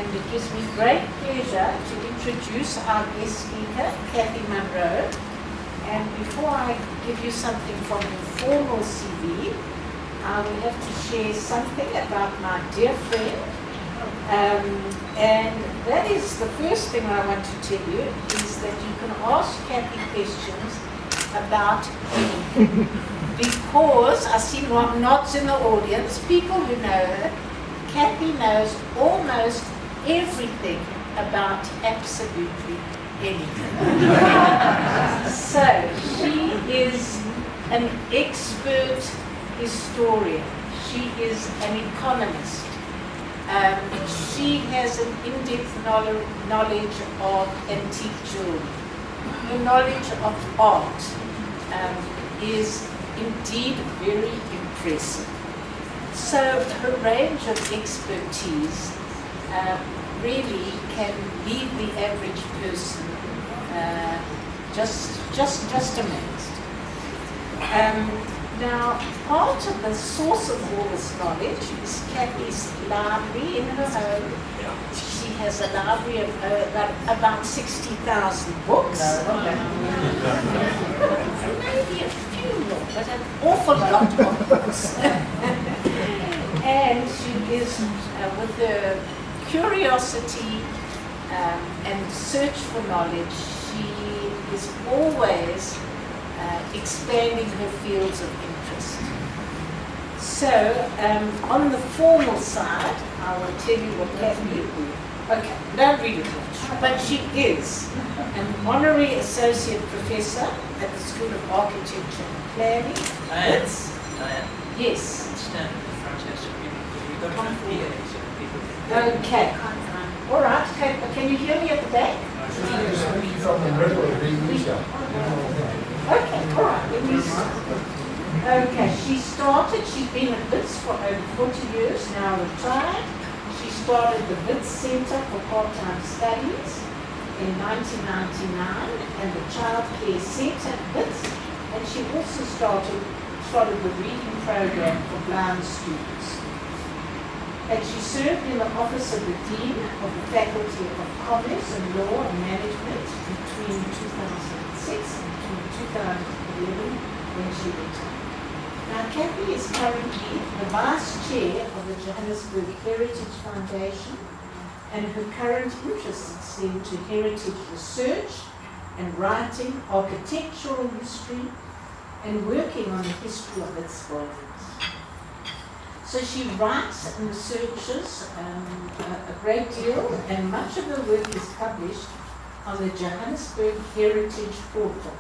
and it gives me great pleasure to introduce our guest speaker, Kathy Munro. And before I give you something from her formal CV, I will have to share something about my dear friend. And that is the first thing I want to tell you, is that you can ask Kathy questions about anything. Because I see nods in the audience, people who know her, Kathy knows almost everything about absolutely anything. So she is an expert historian. She is an economist. She has an in-depth knowledge of antique jewelry. Her knowledge of art is indeed very impressive. So her range of expertise really can leave the average person just amazed. Now, part of the source of all this knowledge is Kathy's library in her home. She has a library of about 60,000 books. Maybe a few more, but an awful lot of books. And she is, with her curiosity and search for knowledge, she is always expanding her fields of interest. So, on the formal side, I will tell you what Kathy is. Okay, don't read it much. But she is an honorary associate professor at the School of Architecture and Planning. Yes. Yes. Stand in the front here so we've got to hear so people can. Okay. All right. Can you hear me at the back? Okay, all right. Okay, she's been at WITS for over 40 years, now retired. She started the WITS Center for Part-Time Studies in 1999 and the Child Care Center at WITS, and she also started the reading program for blind students. And she served in the office of the Dean of the Faculty of Commerce and Law and Management between 2006 and 2011 when she retired. Now, Kathy is currently the Vice Chair of the Johannesburg Heritage Foundation, and her current interests extend to heritage research and writing, architectural history, and working on the history of its buildings. So she writes and researches a great deal, and much of her work is published on the Johannesburg Heritage Portal.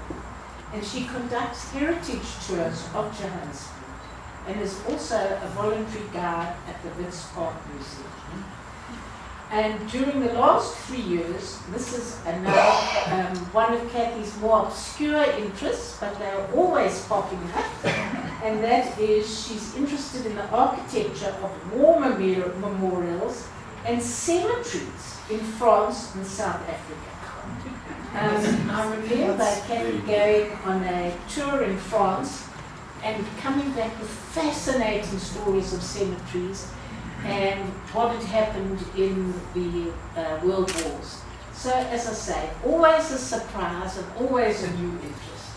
And she conducts heritage tours of Johannesburg and is also a voluntary guide at the Wits Park Museum. And during the last 3 years, this is now one of Kathy's more obscure interests, but they are always popping up, and that is she's interested in the architecture of war memorials and cemeteries in France and South Africa. I remember Kathy going on a tour in France and coming back with fascinating stories of cemeteries and what had happened in the world wars. So, as I say, always a surprise and always a new interest.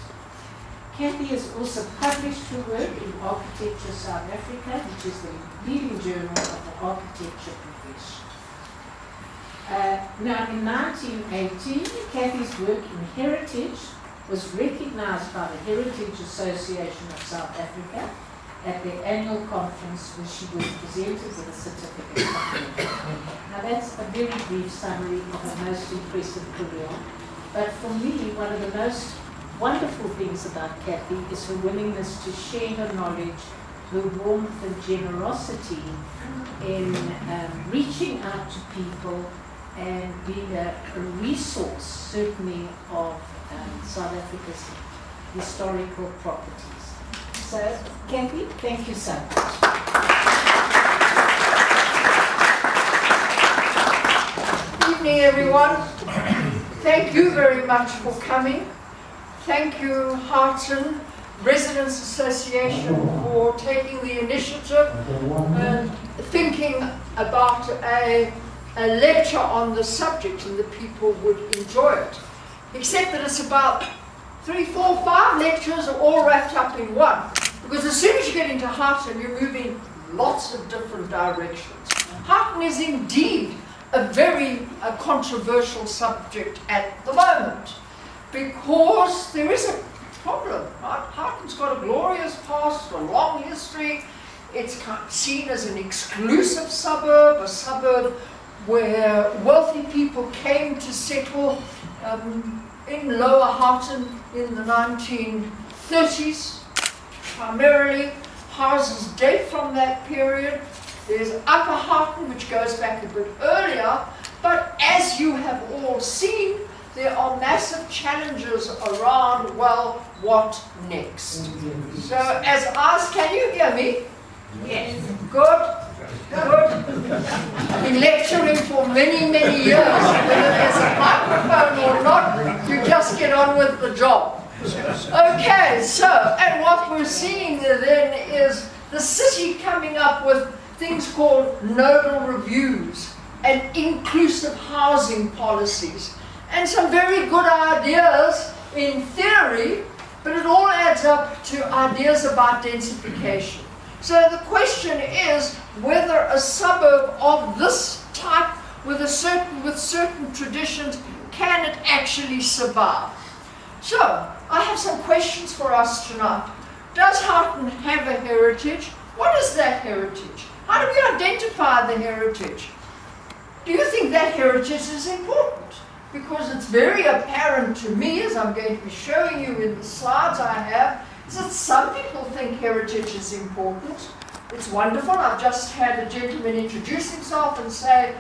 Kathy has also published her work in Architecture South Africa, which is the leading journal of the architecture profession. Now, in 1918, Kathy's work in heritage was recognized by the Heritage Association of South Africa at their annual conference, where she was presented with a certificate. Now, that's a very brief summary of her most impressive career. But for me, one of the most wonderful things about Kathy is her willingness to share her knowledge, her warmth and generosity in reaching out to people and being a resource, certainly, of South Africa's historical properties. So, Kathy, thank you so much. Good evening, everyone. Thank you very much for coming. Thank you, Houghton Residents Association, for taking the initiative and thinking about a a lecture on the subject and the people would enjoy it. Except that it's about 3, 4, 5 lectures are all wrapped up in one. Because as soon as you get into Houghton, you're moving lots of different directions. Houghton is indeed a very controversial subject at the moment, because there is a problem. Right? Houghton's got a glorious past, a long history. It's seen as an exclusive suburb, a suburb where wealthy people came to settle in Lower Houghton in the 1930s, primarily. Houses date from that period. There's Upper Houghton, which goes back a bit earlier, but as you have all seen, there are massive challenges around, well, what next? So, as asked, can you hear me? Yes. Good. Good. I've been lecturing for many, many years. Whether there's a microphone or not, you just get on with the job. Okay, so, and what we're seeing then is the city coming up with things called nodal reviews and inclusive housing policies. And some very good ideas in theory, but it all adds up to ideas about densification. So the question is whether a suburb of this type with certain traditions, can it actually survive? So, I have some questions for us tonight. Does Houghton have a heritage? What is that heritage? How do we identify the heritage? Do you think that heritage is important? Because it's very apparent to me, as I'm going to be showing you in the slides I have, is that some people think heritage is important. It's wonderful. I've just had a gentleman introduce himself and say,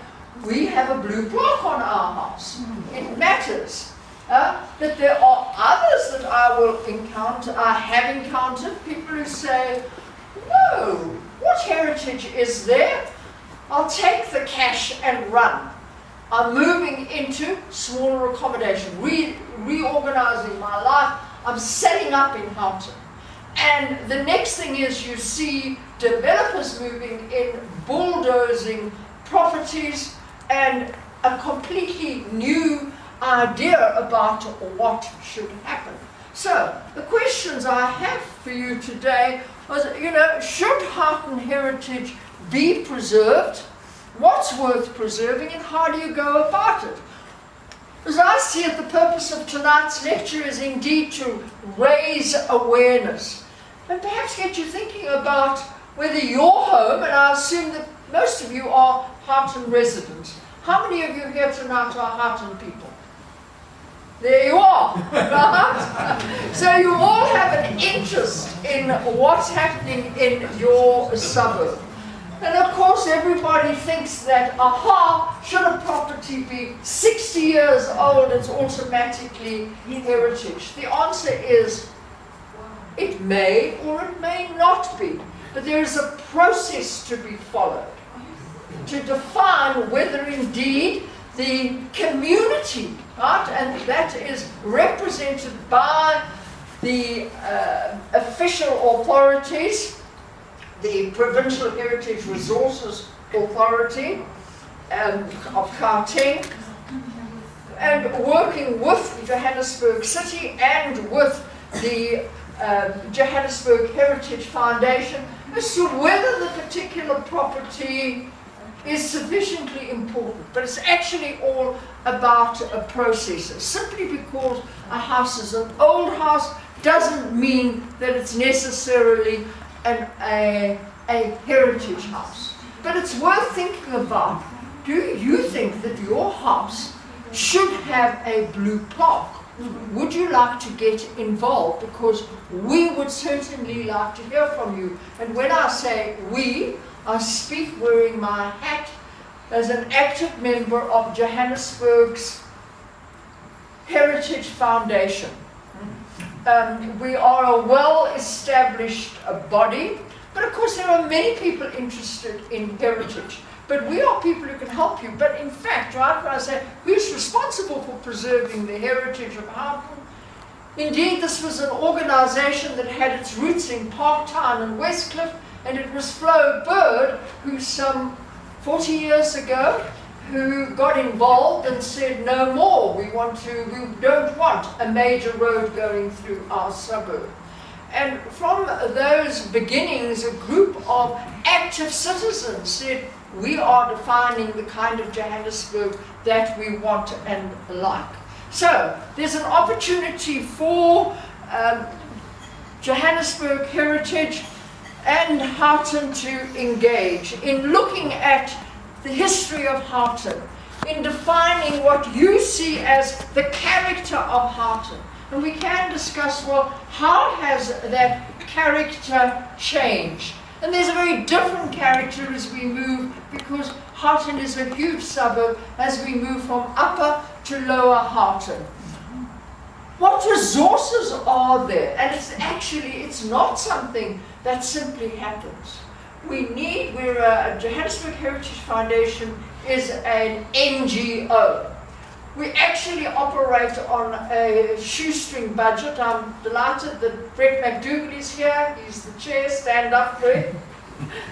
we have a blue block on our house. It matters. But there are others that I have encountered, people who say, no, what heritage is there? I'll take the cash and run. I'm moving into smaller accommodation, reorganizing my life. I'm setting up in Houghton. And the next thing is you see developers moving in, bulldozing properties, and a completely new idea about what should happen. So, the questions I have for you today was, should Houghton heritage be preserved? What's worth preserving, and how do you go about it? As I see it, the purpose of tonight's lecture is indeed to raise awareness and perhaps get you thinking about whether your home, and I assume that most of you are Houghton residents. How many of you here tonight are Houghton people? There you are, right? So you all have an interest in what's happening in your suburb. And of course everybody thinks that, should a property be 60 years old, it's automatically heritage. The answer is, it may or it may not be. But there is a process to be followed to define whether indeed the community, right, and that is represented by the official authorities, the Provincial Heritage Resources Authority of Gauteng, and working with Johannesburg City and with the Johannesburg Heritage Foundation as to whether the particular property is sufficiently important. But it's actually all about a process. Simply because a house is an old house doesn't mean that it's necessarily a heritage house. But it's worth thinking about. Do you think that your house should have a blue plaque? Would you like to get involved? Because we would certainly like to hear from you. And when I say we, I speak wearing my hat as an active member of Johannesburg's Heritage Foundation. We are a well-established body, but of course there are many people interested in heritage. But we are people who can help you. But in fact, right, when I say, who's responsible for preserving the heritage of Houghton? Indeed, this was an organization that had its roots in Parktown and Westcliff, and it was Flo Bird who some 40 years ago who got involved and said no more. We don't want a major road going through our suburb. And from those beginnings, a group of active citizens said, we are defining the kind of Johannesburg that we want and like. So there's an opportunity for Johannesburg Heritage and Houghton to engage in looking at the history of Houghton, in defining what you see as the character of Houghton. And we can discuss, well, how has that character changed? And there's a very different character as we move, because Houghton is a huge suburb as we move from Upper to Lower Houghton. What resources are there? And it's not something that simply happens. Johannesburg Heritage Foundation is an NGO. We actually operate on a shoestring budget. I'm delighted that Brett McDougall is here. He's the chair. Stand up, Brett.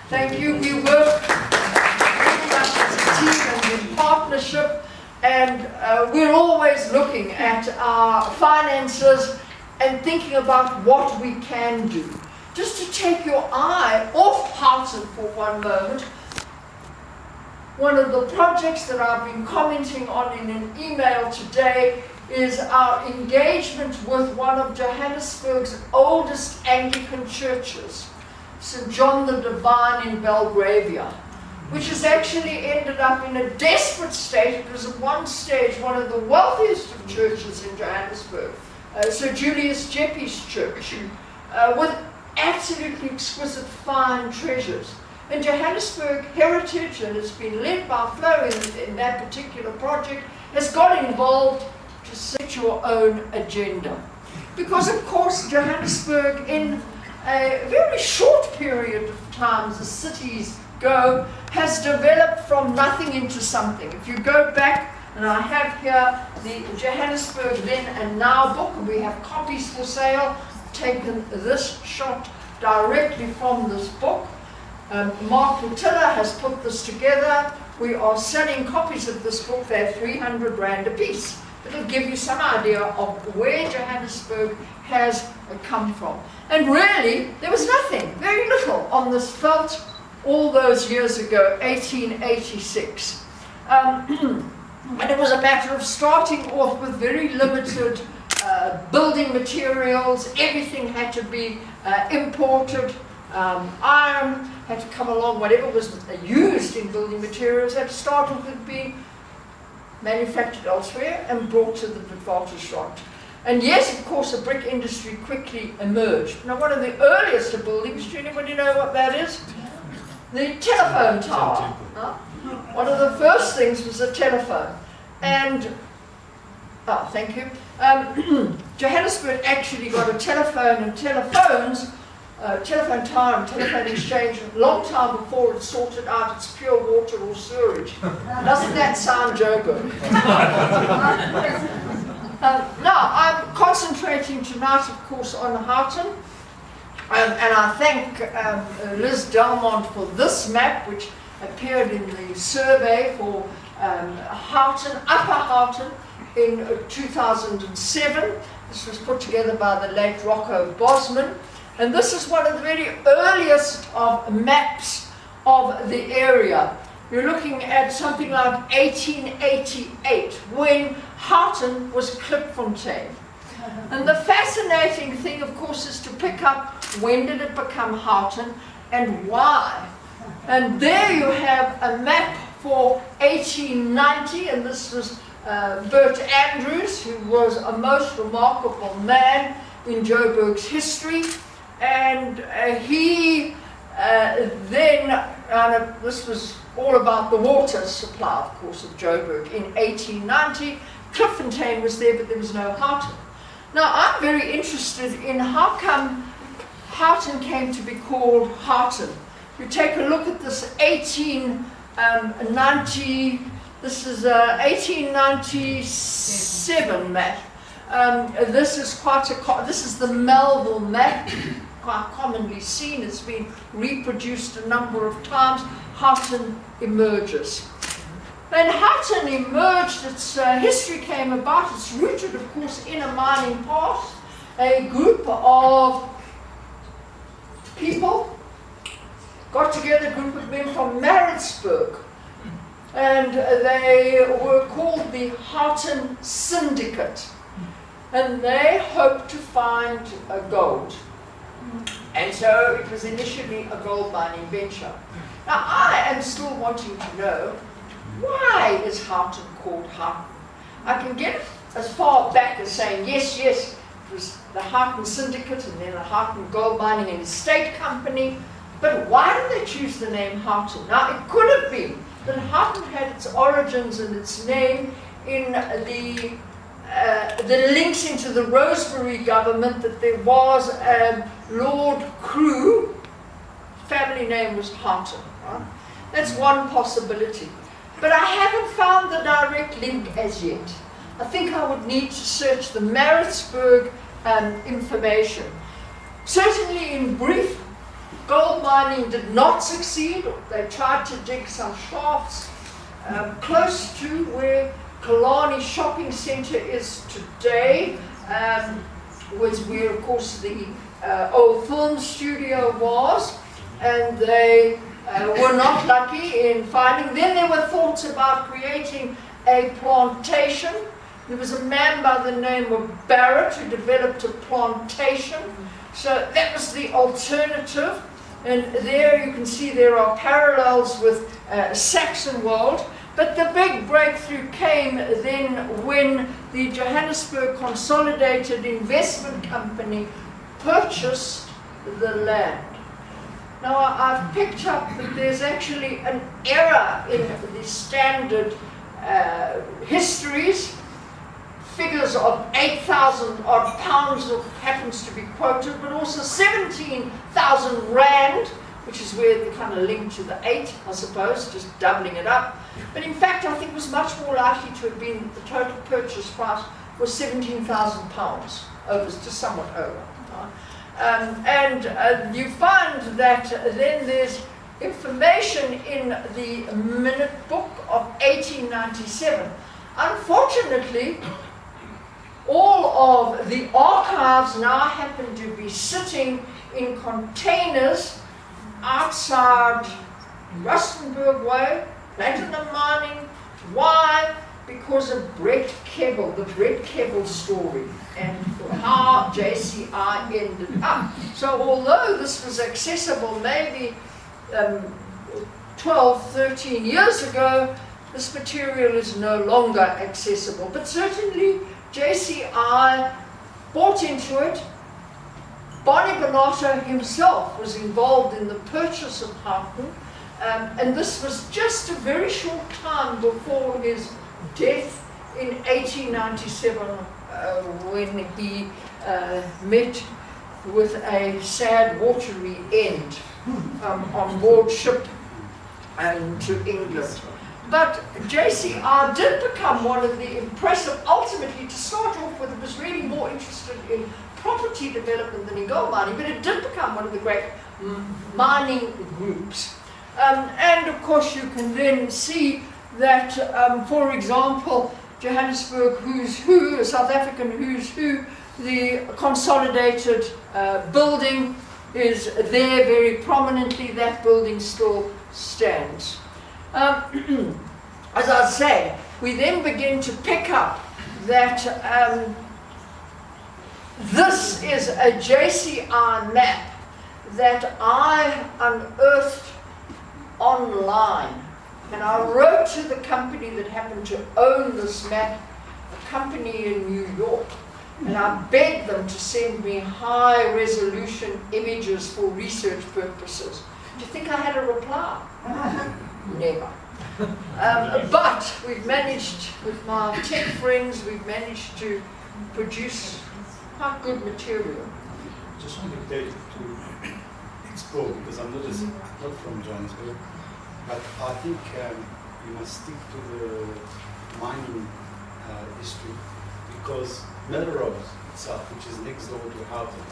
Thank you. We work very much as a team and in partnership, and we're always looking at our finances and thinking about what we can do. Just to take your eye off Houghton for one moment, one of the projects that I've been commenting on in an email today is our engagement with one of Johannesburg's oldest Anglican churches, St. John the Divine in Belgravia, which has actually ended up in a desperate state. It was at one stage one of the wealthiest of churches in Johannesburg, Sir Julius Jeppy's church, with absolutely exquisite fine treasures. And Johannesburg Heritage, and it's been led by Flo in that particular project, has got involved to set your own agenda. Because of course Johannesburg, in a very short period of time as cities go, has developed from nothing into something. If you go back, and I have here the Johannesburg Then and Now book, and we have copies for sale, taken this shot directly from this book. Mark Lutilla has put this together. We are selling copies of this book. They're 300 Rand a piece. It'll give you some idea of where Johannesburg has come from. And really, there was nothing, very little on this veld all those years ago, 1886. And it was a matter of starting off with very limited building materials. Everything had to be imported. Iron had to come along. Whatever was used in building materials had to start off with being manufactured elsewhere and brought to the Witwatersrand. And yes, of course, the brick industry quickly emerged. Now, one of the earliest of buildings, do anybody know what that is? The telephone tower. Huh? One of the first things was a telephone. And, thank you. Johannesburg actually got a telephone and telephones, telephone tower and telephone exchange a long time before it sorted out its pure water or sewerage. Doesn't that sound Joburg? Now, I'm concentrating tonight, of course, on Houghton. And I thank Liz Delmont for this map, which appeared in the survey for Houghton, Upper Houghton, in 2007. This was put together by the late Rocco Bosman. And this is one of the very earliest of maps of the area. You're looking at something like 1888, when Houghton was Klipfontein. And the fascinating thing, of course, is to pick up when did it become Houghton and why. And there you have a map for 1890, and this was Bert Andrews, who was a most remarkable man in Joburg's history. And he this was all about the water supply, of course, of Joburg. In 1890, Klipfontein was there, but there was no Houghton. Now, I'm very interested in how come Houghton came to be called Houghton. You take a look at this 1890, this is 1897 map. This is this is the Melville map, quite commonly seen. It's been reproduced a number of times. Houghton emerges. When Houghton emerged, its history came about. It's rooted, of course, in a mining past. A group of people got together, a group of men from Maritzburg, and they were called the Houghton Syndicate, and they hoped to find gold. And so it was initially a gold mining venture. Now I am still wanting to know, why is Houghton called Houghton? I can get as far back as saying, yes, it was the Houghton Syndicate and then the Houghton Gold Mining and Estate Company, but why did they choose the name Houghton? Now it could have been that Houghton had its origins and its name in the links into the Rosebery government, that there was Lord Crewe, family name was Houghton. Right? That's one possibility. But I haven't found the direct link as yet. I think I would need to search the Maritzburg information. Certainly in brief, gold mining did not succeed. They tried to dig some shafts close to where Killarney Shopping Centre is today, was where, of course, the old film studio was, and they were not lucky in finding. Then there were thoughts about creating a plantation. There was a man by the name of Barrett who developed a plantation. So that was the alternative. And there you can see there are parallels with Saxon World. But the big breakthrough came then when the Johannesburg Consolidated Investment Company purchased the land. Now I've picked up that there's actually an error in the standard histories. Figures of 8,000 odd pounds happens to be quoted, but also 17,000 rand, which is where they kind of link to the 8, I suppose, just doubling it up. But in fact, I think it was much more likely to have been the total purchase price was 17,000 pounds, just somewhat over. And you find that then there's information in the minute book of 1897. Unfortunately, all of the archives now happen to be sitting in containers outside Rustenburg Way, platinum mining. Why? Because of Brett Kebbel, the Brett Kebbel story, and how JCI ended up. So although this was accessible maybe 12, 13 years ago, this material is no longer accessible. But certainly JCI bought into it. Bonnie Bonato himself was involved in the purchase of Houghton, and this was just a very short time before his death in 1897, when he met with a sad watery end on board ship and to England. But JCR did become one of the impressive, ultimately to start off with, it was really more interested in property development than in gold mining, but it did become one of the great mining groups. And of course you can then see that, for example, Johannesburg Who's Who, South African Who's Who, the consolidated building is there very prominently. That building still stands. As I say, we then begin to pick up that this is a JCI map that I unearthed online. And I wrote to the company that happened to own this map, a company in New York, and I begged them to send me high resolution images for research purposes. Do you think I had a reply? Never. But we've managed, with my tech friends, we've managed to produce quite good material. Just wanted to explore, because I'm not from Johannesburg, but I think you must stick to the mining history, because Melrose itself, which is next door to Houghton,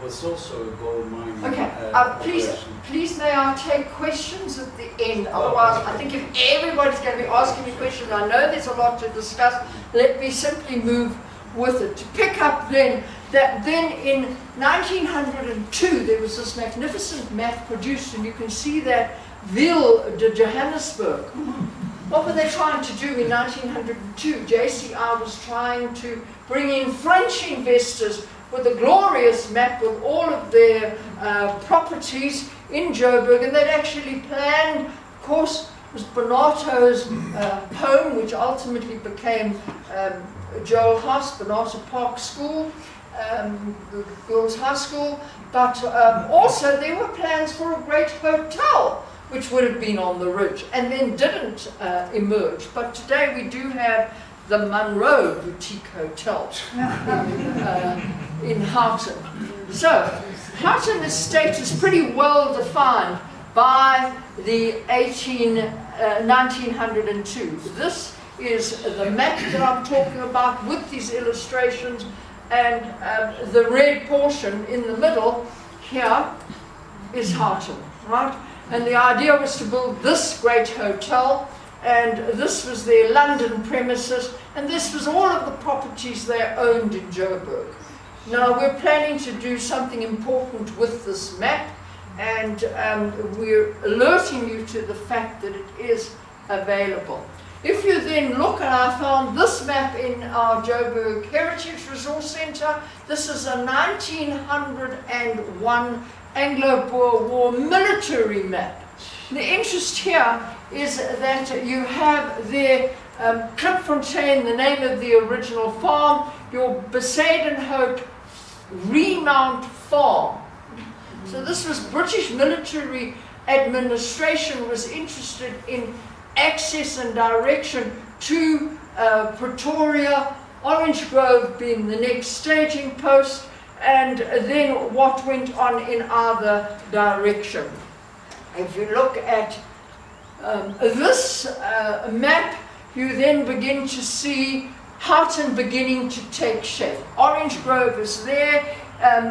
was also a gold mining Okay, operation. please may I take questions at the end, otherwise I think if everybody's going to be asking me questions, I know there's a lot to discuss, let me simply move with it. To pick up then, that then in 1902 there was this magnificent map produced, and you can see that Ville de Johannesburg. What were they trying to do in 1902? JCI was trying to bring in French investors with a glorious map with all of their properties in Joburg, and they'd actually planned, of course, it was Bonato's home, which ultimately became Joel House, Bonato Park School, the girls' high school, but also there were plans for a great hotel, which would have been on the ridge, and then didn't emerge. But today we do have the Munro Boutique Hotel in Houghton. So, Houghton Estate is pretty well defined by the 1902. This is the map that I'm talking about with these illustrations, and the red portion in the middle here is Houghton, right? And the idea was to build this great hotel, and this was their London premises, and this was all of the properties they owned in Joburg. Now we're planning to do something important with this map, and we're alerting you to the fact that it is available. If you then look, and I found this map in our Joburg Heritage Resource Centre, this is a 1901 Anglo-Boer War military map. The interest here is that you have there Klipfontein, the name of the original farm, your Besadenhout Remount Farm. So this was British military administration was interested in access and direction to Pretoria, Orange Grove being the next staging post, and then what went on in either direction. If you look at this map, you then begin to see Houghton beginning to take shape. Orange Grove is there.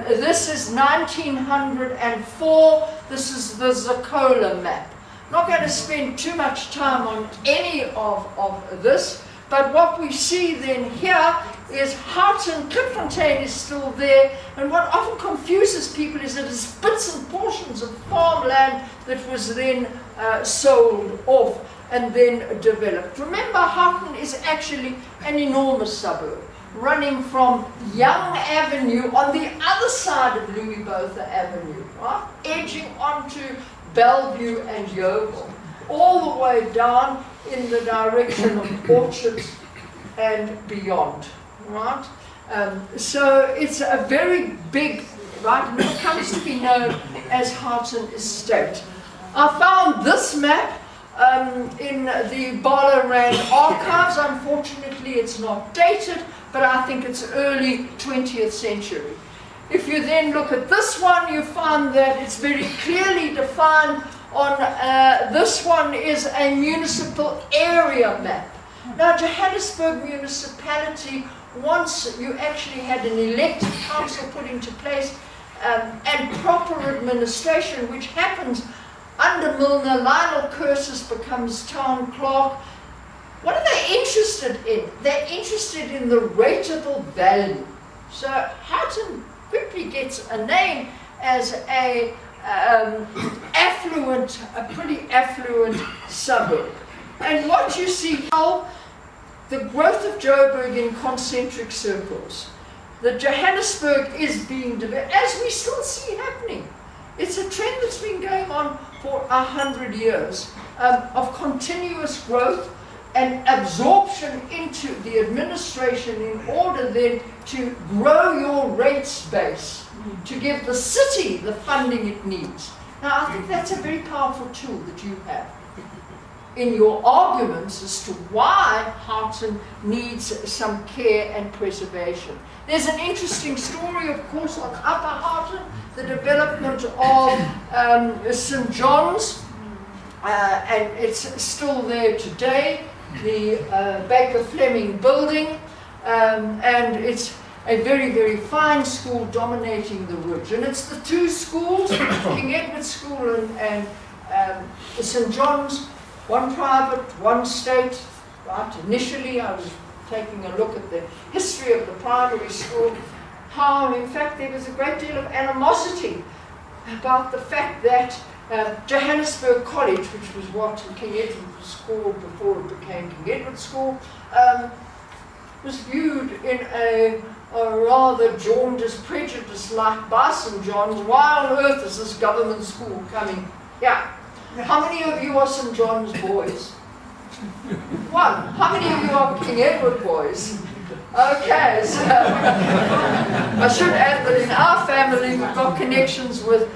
This is 1904. This is the Zakola map. Not going to spend too much time on any of this, but what we see then here is Houghton, Klipfontein is still there, and what often confuses people is that it's bits and portions of farmland that was then sold off and then developed. Remember, Houghton is actually an enormous suburb, running from Young Avenue on the other side of Louis Botha Avenue, right? Edging onto Bellevue and Yeovil, all the way down in the direction of Orchards and beyond, right? So it's a very big, right, and it comes to be known as Houghton Estate. I found this map in the Bala Rand archives. Unfortunately, it's not dated, but I think it's early 20th century. If you then look at this one, you find that it's very clearly defined on, this one is a municipal area map. Now, Johannesburg municipality, once you actually had an elected council put into place and proper administration, which happens under Milner. Lionel Curtis becomes town clerk. What are they interested in? They're interested in the rateable value. So Houghton quickly gets a name as a pretty affluent suburb. And what you see now, the growth of Joburg in concentric circles. The Johannesburg is being developed, as we still see happening. It's a trend that's been going on for 100 years of continuous growth and absorption into the administration in order then to grow your rates base, to give the city the funding it needs. Now, I think that's a very powerful tool that you have in your arguments as to why Houghton needs some care and preservation. There's an interesting story, of course, on Upper Houghton, the development of St. John's, and it's still there today, the Baker Fleming building, and it's a very, very fine school dominating the ridge. And it's the two schools, King Edward School and St. John's, one private, one state. Right? Initially, I was taking a look at the history of the primary school, how, in fact, there was a great deal of animosity about the fact that Johannesburg College, which was what King Edward was called before it became King Edward School, was viewed in a rather jaundiced, prejudice-like by St. John's. Why on earth is this government school coming? Yeah. How many of you are St. John's boys? One. How many of you are King Edward boys? Okay, so I should add that in our family we've got connections with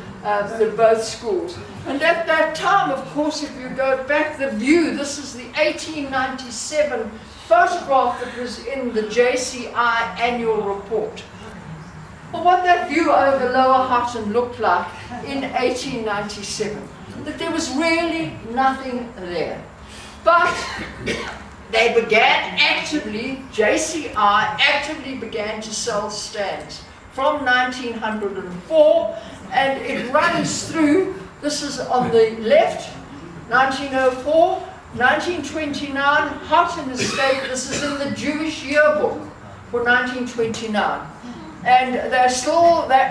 both schools. And at that time, of course, if you go back, the view, this is the 1897 photograph that was in the JCI annual report. Well, what that view over Lower Houghton looked like in 1897, that there was really nothing there. But they began actively, JCI actively began to sell stands from 1904, and it runs through, this is on the left, 1904, 1929, Houghton Estate, this is in the Jewish yearbook for 1929. And they're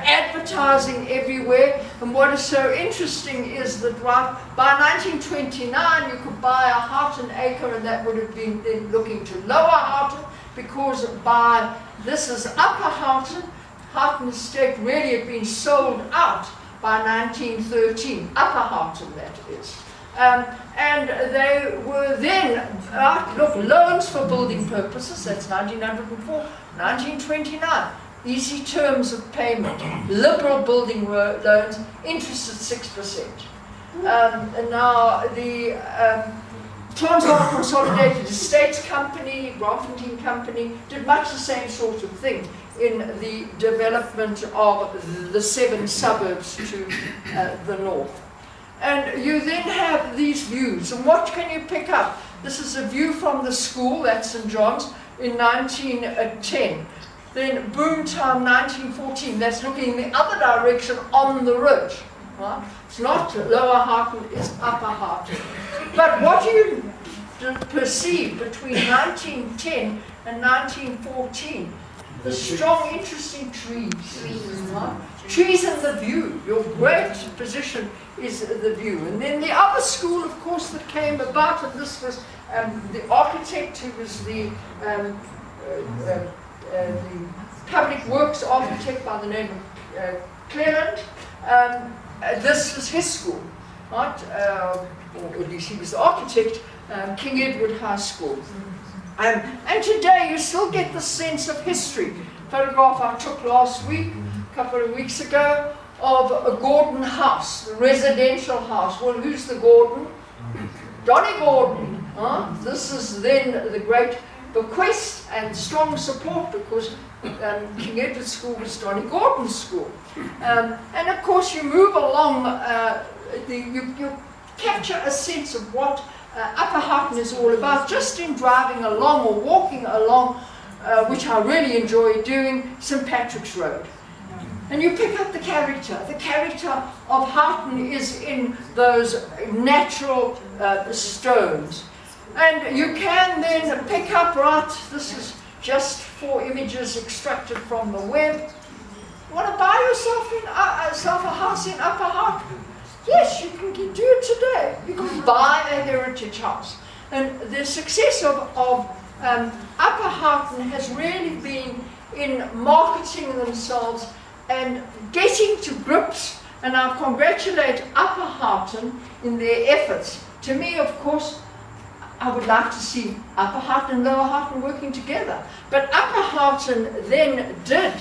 advertising everywhere. And what is so interesting is that by 1929 you could buy a Houghton acre, and that would have been then looking to Lower Houghton, because this is Upper Houghton. Houghton Estate really had been sold out by 1913, Upper Houghton that is. And they were then, loans for building purposes, that's 1904, 1929. Easy terms of payment, liberal building loans, interest at 6%. And now the Transvaal Consolidated Estates Company, Braamfontein Company, did much the same sort of thing in the development of the 7 suburbs to the north. And you then have these views, and what can you pick up? This is a view from the school, that's St. John's, in 1910. Then Boomtown 1914, that's looking in the other direction on the ridge. Right? It's not Lower Houghton, it's Upper Houghton. But what you perceive between 1910 and 1914, the strong, interesting trees. Right? Trees and the view. Your great position is the view. And then the other school, of course, that came about, and this was the architect who was the public works architect by the name of Cleland. This was his school, right? Or at least he was the architect, King Edward High School. And today you still get the sense of history. Photograph I took last week, a couple of weeks ago, of a Gordon house, the residential house. Well, who's the Gordon? Donny Gordon. This is then the great bequest and strong support, because King Edward School was Donny Gordon's school. And of course you move along, you capture a sense of what Upper Houghton is all about, just in driving along or walking along, which I really enjoy doing, St. Patrick's Road. And you pick up the character. The character of Houghton is in those natural stones. And you can then pick up, right, this is just 4 images extracted from the web. You want to buy yourself a house in Upper Houghton? Yes, you can do it today. You can buy a heritage house. And the success of Upper Houghton has really been in marketing themselves and getting to grips. And I congratulate Upper Houghton in their efforts. To me, of course, I would like to see Upper Houghton and Lower Houghton working together. But Upper Houghton then did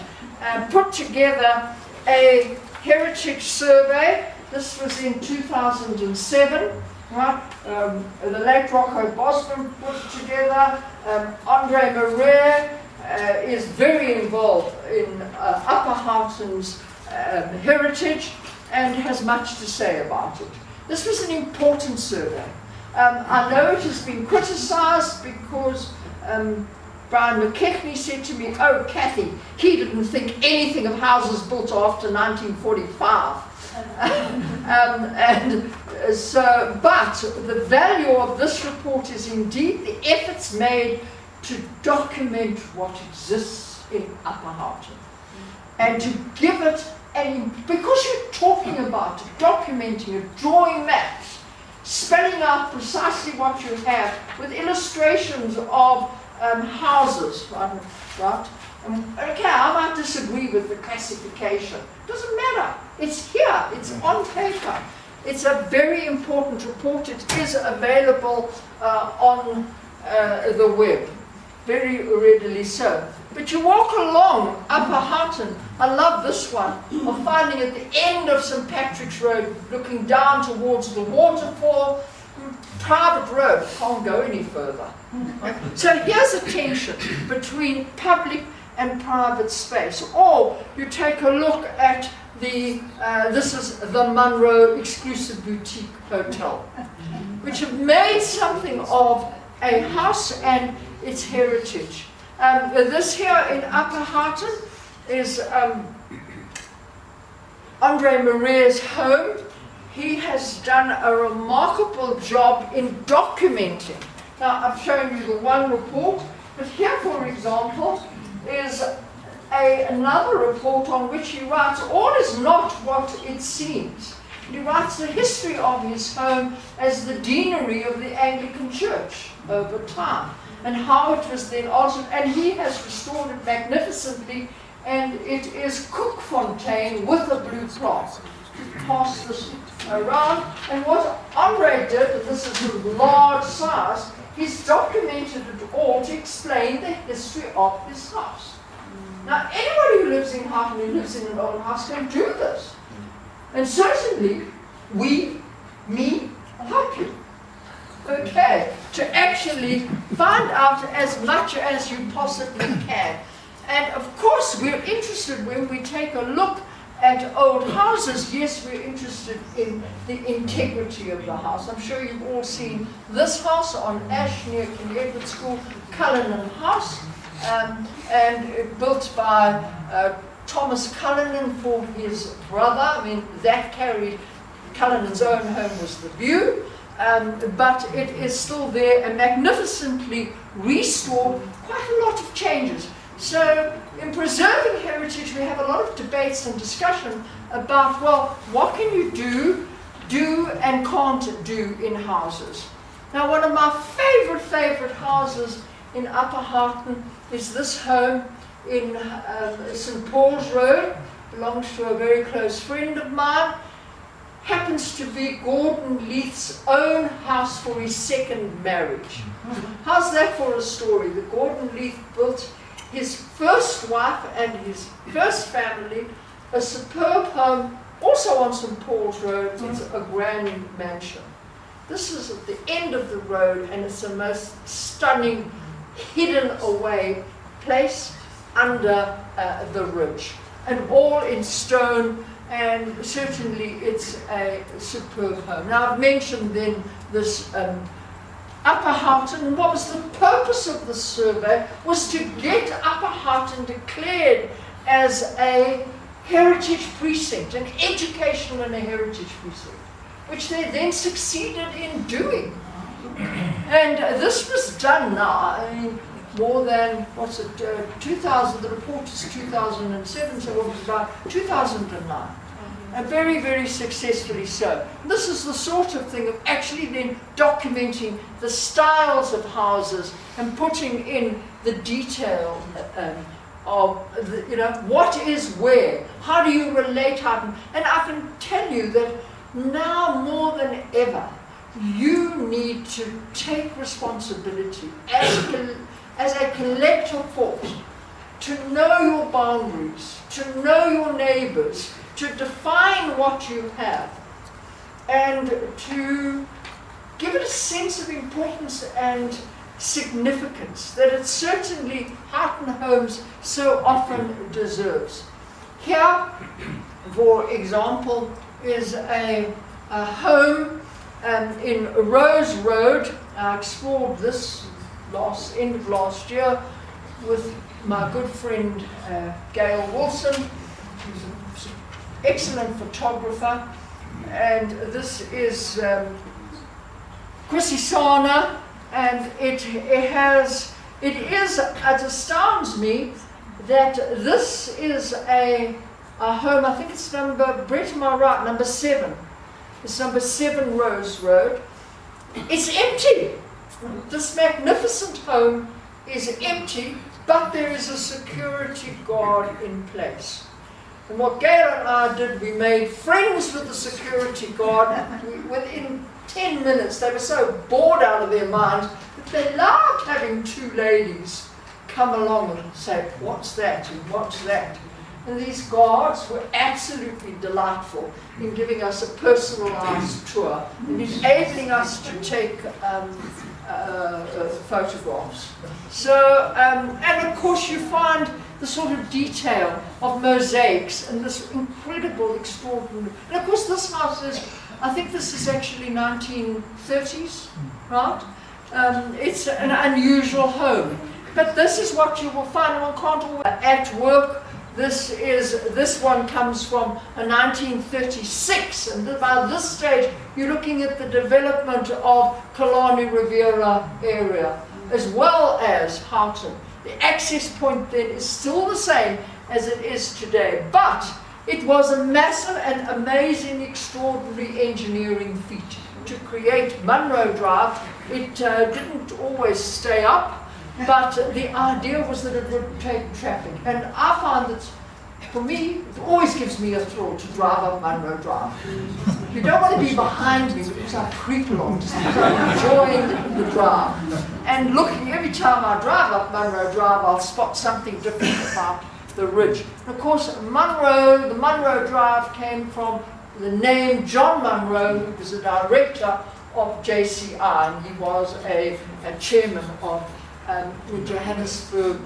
put together a heritage survey. This was in 2007. Right? The late Rocco Bosman put it together. Andre Marais is very involved in Upper Houghton's heritage and has much to say about it. This was an important survey. I know it has been criticized because Brian McKechnie said to me, oh, Kathy, he didn't think anything of houses built after 1945. But the value of this report is indeed the efforts made to document what exists in Upper Houghton and to give it, and because you're talking about it, documenting it, drawing maps, spelling out precisely what you have with illustrations of houses, right? Okay, I might disagree with the classification. Doesn't matter. It's here. It's on paper. It's a very important report. It is available on the web, very readily so. But you walk along Upper Houghton. I love this one, of finding at the end of St. Patrick's Road, looking down towards the waterfall, private road, can't go any further. So here's a tension between public and private space. Or you take a look at the, this is the Munro Exclusive Boutique Hotel, which have made something of a house and its heritage. This here in Upper Houghton is Andre Maria's home. He has done a remarkable job in documenting. Now, I've shown you the one report, but here, for example, is another report on which he writes, all is not what it seems. He writes the history of his home as the deanery of the Anglican Church over time, and how it was then altered, and he has restored it magnificently, and it is Cookfontein with a blue cross. Pass this around, and what Andre did, and this is a large size, he's documented it all to explain the history of his house. Now, anybody who lives in Houghton, who lives in an old house, can do this. And certainly, me, help you. Okay, to actually find out as much as you possibly can. And of course, we're interested when we take a look at old houses. Yes, we're interested in the integrity of the house. I'm sure you've all seen this house on Ash near King Edward School, Cullinan House, and built by Thomas Cullinan for his brother. I mean, that carried Cullinan's own home was the view. But it is still there and magnificently restored, quite a lot of changes. So in preserving heritage, we have a lot of debates and discussion about, well, what can you do and can't do in houses. Now, one of my favorite houses in Upper Houghton is this home in St. Paul's Road, belongs to a very close friend of mine. Happens to be Gordon Leith's own house for his second marriage. How's that for a story? The Gordon Leith built his first wife and his first family a superb home, also on St. Paul's Road. It's a grand mansion. This is at the end of the road, and it's the most stunning, hidden away place under the ridge, and all in stone. And certainly it's a superb home. Now, I've mentioned then this Upper Houghton, and what was the purpose of the survey was to get Upper Houghton declared as a heritage precinct, an educational and a heritage precinct, which they then succeeded in doing. And this was done now, I mean, more than, 2000, the report is 2007, so what was it about 2009. And very, very successfully so. This is the sort of thing of actually then documenting the styles of houses and putting in the detail of, what is where, how do you relate Houghton. And I can tell you that now more than ever, you need to take responsibility as a collective force, to know your boundaries, to know your neighbors, to define what you have, and to give it a sense of importance and significance that it certainly, Houghton Homes so often deserves. Here, for example, is a home in Rose Road. I explored this end of last year. with my good friend Gail Wilson, who's an excellent photographer, and this is Chrisisana, and it astounds me that this is a home, I think it's Brett, am I right, number 7. It's number 7 Rose Road. It's empty. This magnificent home is empty, but there is a security guard in place. And what Gail and I did, we made friends with the security guard. Within 10 minutes, they were so bored out of their minds that they loved having 2 ladies come along and say, what's that and what's that? And these guards were absolutely delightful in giving us a personalized tour and enabling us to take photographs. So, and of course you find the sort of detail of mosaics and this incredible, extraordinary, and of course this house is, I think this is actually 1930s, right? It's an unusual home. But this is what you will find, one can't always at work. This one comes from a 1936, and by this stage you're looking at the development of Kalani Riviera area as well as Houghton. The access point then is still the same as it is today, but it was a massive and amazing, extraordinary engineering feat to create Munro Drive. It didn't always stay up, but the idea was that it would take traffic. And I find that, for me, it always gives me a thrill to drive up Munro Drive. You don't want to be behind me because I creep along, just because I'm enjoying the drive. And looking, every time I drive up Munro Drive, I'll spot something different about the ridge. And of course, the Munro Drive came from the name John Munro, who was a director of JCI, and he was a chairman of Johannesburg,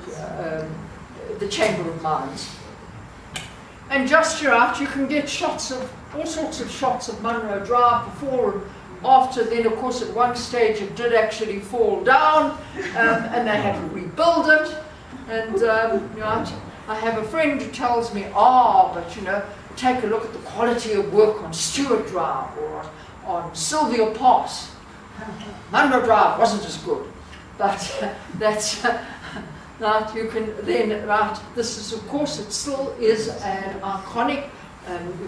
the Chamber of Mines. And just here out, you can get shots of all sorts of shots of Munro Drive before and after. Then, of course, at one stage it did actually fall down, and they had to rebuild it. And you know, I have a friend who tells me, but you know, take a look at the quality of work on Stewart Drive or on Sylvia Pass. Munro Drive wasn't as good. But that's that you can then, this is, of course, it still is an iconic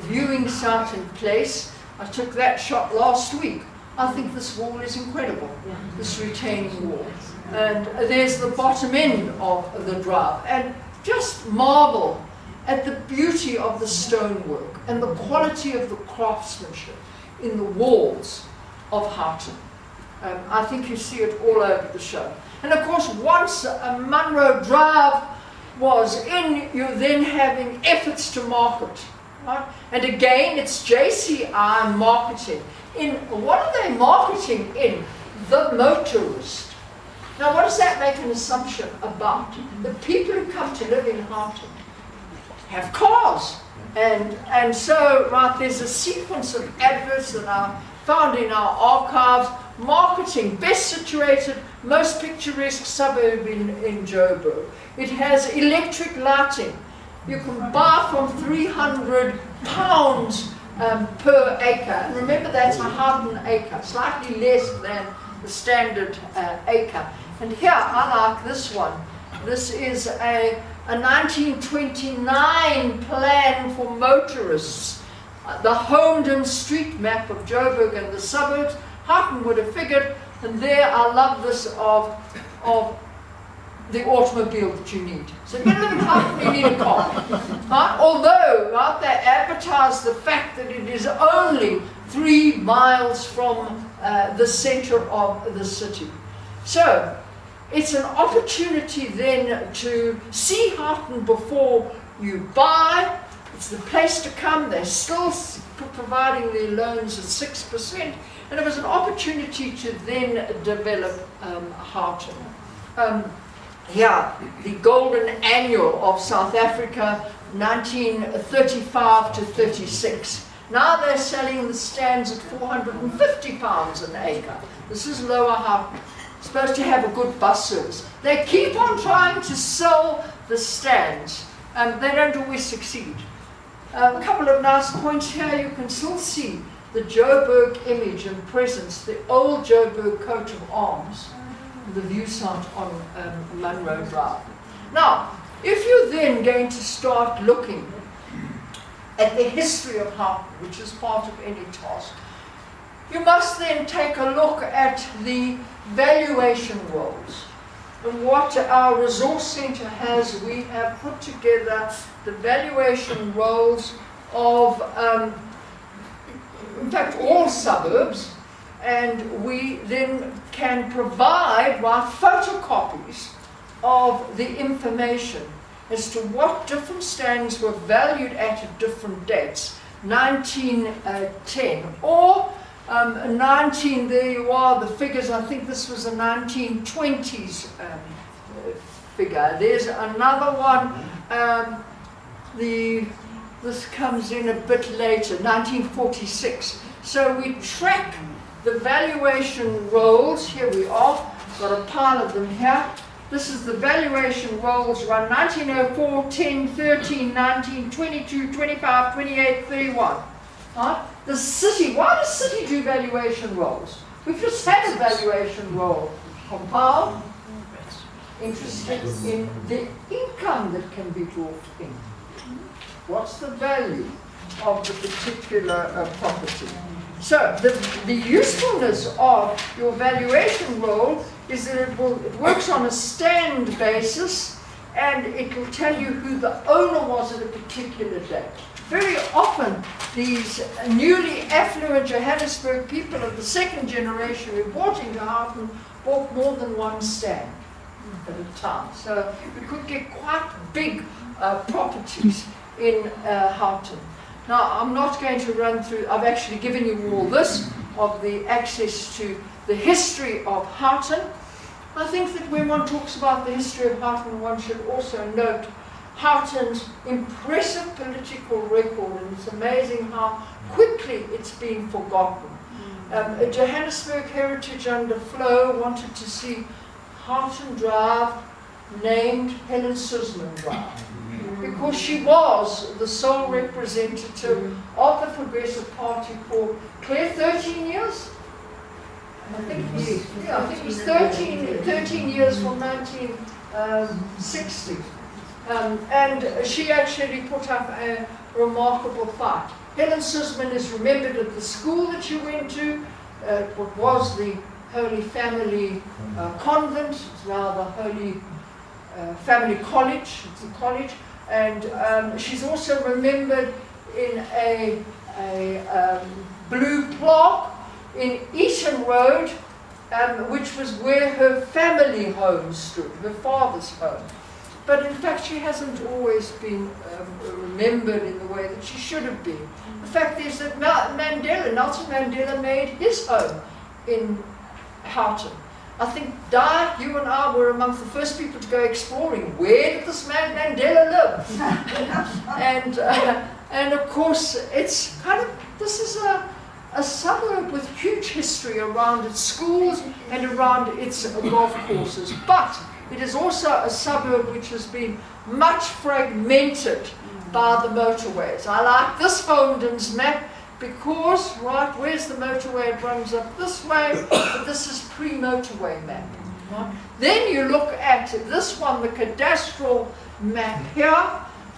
viewing site and place. I took that shot last week. I think this wall is incredible, this retaining wall. And there's the bottom end of the drive. And just marvel at the beauty of the stonework and the quality of the craftsmanship in the walls of Houghton. I think you see it all over the show. And of course, once Munro Drive was in, you're then having efforts to market. Right? And again, it's JCI marketing. What are they marketing in? The motorist. Now, what does that make an assumption about? The people who come to live in Houghton have cars. And so, there's a sequence of adverts that are found in our archives. Marketing, best situated, most picturesque suburb in Joburg. It has electric lighting. You can buy from £300 per acre. And remember, that's a Houghton acre, slightly less than the standard acre. And here, I like this one. This is a 1929 plan for motorists. The Holmdon street map of Joburg and the suburbs. Houghton would have figured, and there I love this of the automobile that you need. So if you live in Houghton, you need a car. Right? Although they advertise the fact that it is only 3 miles from the centre of the city. So it's an opportunity then to see Houghton before you buy. It's the place to come. They're still providing their loans at 6%. And it was an opportunity to then develop Houghton. The golden annual of South Africa, 1935 to 36. Now they're selling the stands at £450 an acre. This is Lower Houghton. supposed to have a good bus service. They keep on trying to sell the stands, and they don't always succeed. A couple of nice points here. You can still see the Joburg image and presence, the old Joburg coat of arms, the view site on Munro Drive. Now, if you're then going to start looking at the history of Houghton, which is part of any task, you must then take a look at the valuation rolls. And what our resource centre has, we have put together the valuation rolls of, in fact, all suburbs, and we then can provide photocopies of the information as to what different stands were valued at different dates, 1910 or 19, there you are, the figures. I think this was a 1920s figure. There's another one, this comes in a bit later, 1946. So we track the valuation rolls. Here we are, got a pile of them here. This is the valuation rolls run 1904, 10, 13, 19, 22, 25, 28, 31. Right? The city, why does city do valuation rolls? We've just had a valuation roll. Compiled, interested in the income that can be brought in. What's the value of the particular property? So the usefulness of your valuation roll is that it works on a stand basis, and it will tell you who the owner was at a particular date. Very often, these newly affluent Johannesburg people of the second generation who bought into Houghton bought more than one stand at a time. So we could get quite big properties in Houghton. Now, I'm not going to run through, I've actually given you all this, of the access to the history of Houghton. I think that when one talks about the history of Houghton, one should also note Houghton's impressive political record, and it's amazing how quickly it's been forgotten. Johannesburg Heritage under Flo wanted to see Houghton Drive named Helen Suzman Drive, because she was the sole representative of the Progressive Party for, Claire, 13 years? I think it was 13 years from 1960. And she actually put up a remarkable fight. Helen Suzman is remembered at the school that she went to, what was the Holy Family Convent. It's now the Holy Family College. It's a college. And she's also remembered in a blue plaque in Eaton Road, which was where her family home stood, her father's home. But in fact, she hasn't always been remembered in the way that she should have been. The fact is that Nelson Mandela made his home in Houghton. I think, Di, you and I were amongst the first people to go exploring. Where did this man Mandela live? And of course, it's kind of, this is a suburb with huge history around its schools and around its golf courses. But it is also a suburb which has been much fragmented by the motorways. I like this Holden's map because, right, where's the motorway? It runs up this way, but this is pre-motorway map. Right? Then you look at this one, the cadastral map here,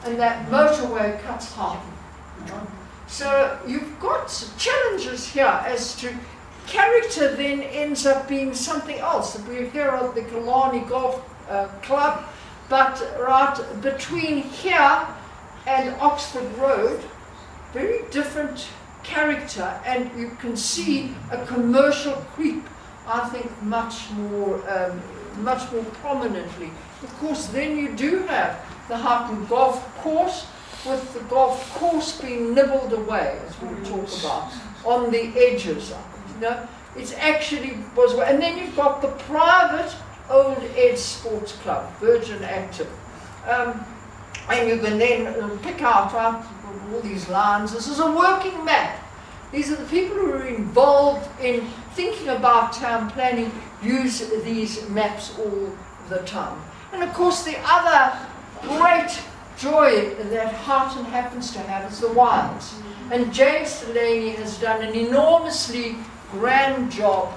and that motorway cuts Houghton. Right? So you've got challenges here as to character then ends up being something else. We're here at the Killarney Golf Club, but right between here and Oxford Road, very different character, and you can see a commercial creep, I think, much more prominently. Of course, then you do have the Houghton Golf Course, with the golf course being nibbled away, as we talk about, on the edges. You know, it's actually was, and then you've got the private Old Ed Sports Club, Virgin Active, and you can then pick out all these lines. This is a working map. These are the people who are involved in thinking about town planning use these maps all the time. And of course the other great joy that Houghton happens to have is the wilds. And James Delaney has done an enormously grand job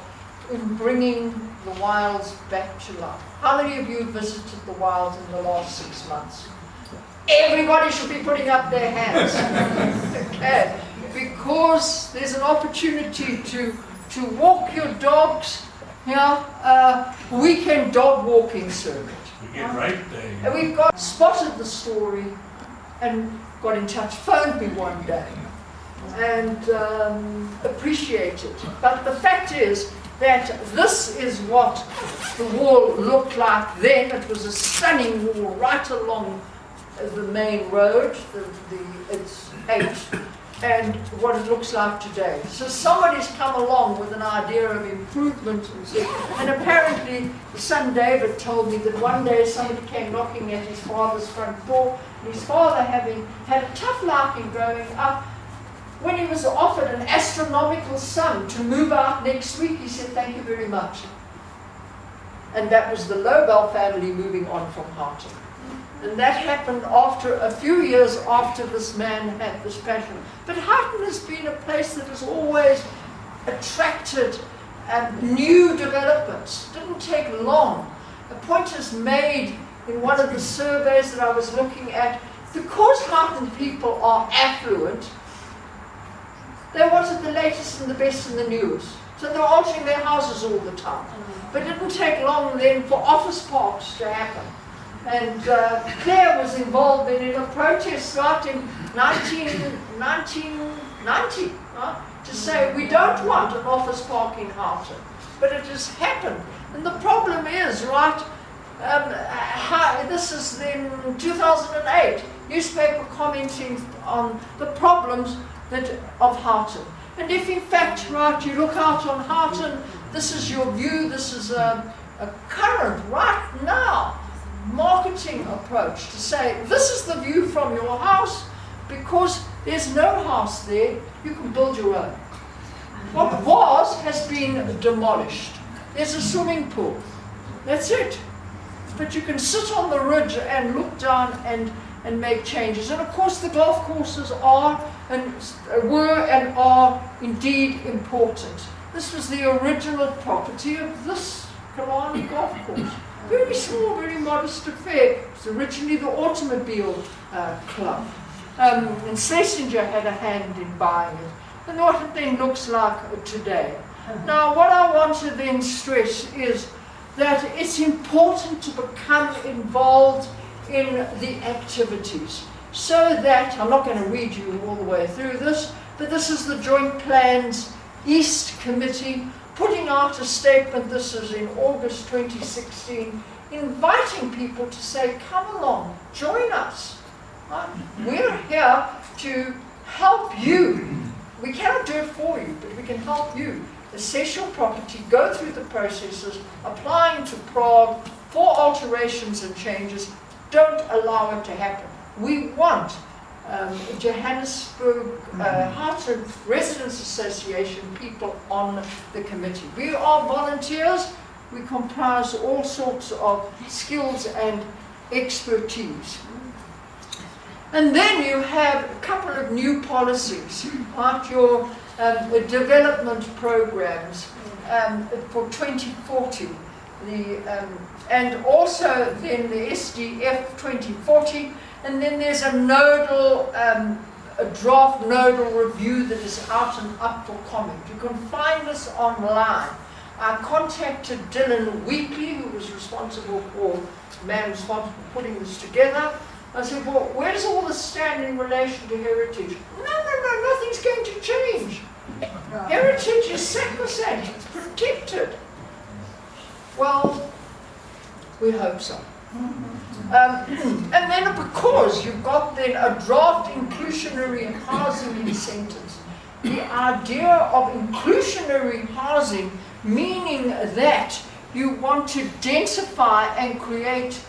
in bringing the wilds back to life. How many of you visited the wilds in the last 6 months? Everybody should be putting up their hands. Okay. Because there's an opportunity to walk your dogs, weekend dog walking circuit. We get right there. And we've spotted the story and got in touch, phoned me one day and appreciated. But the fact is that this is what the wall looked like then. It was a stunning wall right along the main road, it's 8, and what it looks like today. So somebody's come along with an idea of improvement and apparently the son David told me that one day somebody came knocking at his father's front door, and his father, having had a tough life in growing up, when he was offered an astronomical sum to move out next week, he said, "Thank you very much." And that was the Lobel family moving on from Houghton. And that happened after a few years after this man had this passion. But Houghton has been a place that has always attracted new developments. It didn't take long. A point is made in one of the surveys that I was looking at. Because Houghton people are affluent, they wanted the latest and the best and the newest. So they were altering their houses all the time. But it didn't take long then for office parks to happen. And Claire was involved in a protest right in 1990 to say we don't want an office park in Houghton. But it has happened. And the problem is, this is in 2008, newspaper commenting on the problems of Houghton. And if in fact, you look out on Houghton, this is your view, this is a current, right now, marketing approach to say, this is the view from your house, because there's no house there, you can build your own. What was has been demolished. There's a swimming pool. That's it. But you can sit on the ridge and look down and make changes. And of course the golf courses are and were and are indeed important. This was the original property of this Kalani golf course. Very small, very modest affair. It was originally the automobile club. And Schlesinger had a hand in buying it. And what it then looks like today. Now what I want to then stress is that it's important to become involved in the activities, so that, I'm not going to read you all the way through this, but this is the Joint Plans East Committee putting out a statement, this is in August 2016, inviting people to say, come along, join us. We're here to help you. We cannot do it for you, but we can help you assess your property, go through the processes, applying to Prague for alterations and changes. Don't allow it to happen. We want Johannesburg Houghton Residents Association people on the committee. We are volunteers. We comprise all sorts of skills and expertise. And then you have a couple of new policies, like your development programs for 2040, and also then the SDF 2040, and then there's a nodal, a draft nodal review that is out and up for comment. You can find this online. I contacted Dylan Wheatley, who was responsible for putting this together. I said, well, where does all this stand in relation to heritage? No, nothing's going to change. Heritage is sacrosanct, it's protected. Well, we hope so. And then because you've got then a draft inclusionary housing incentives, the idea of inclusionary housing meaning that you want to densify and create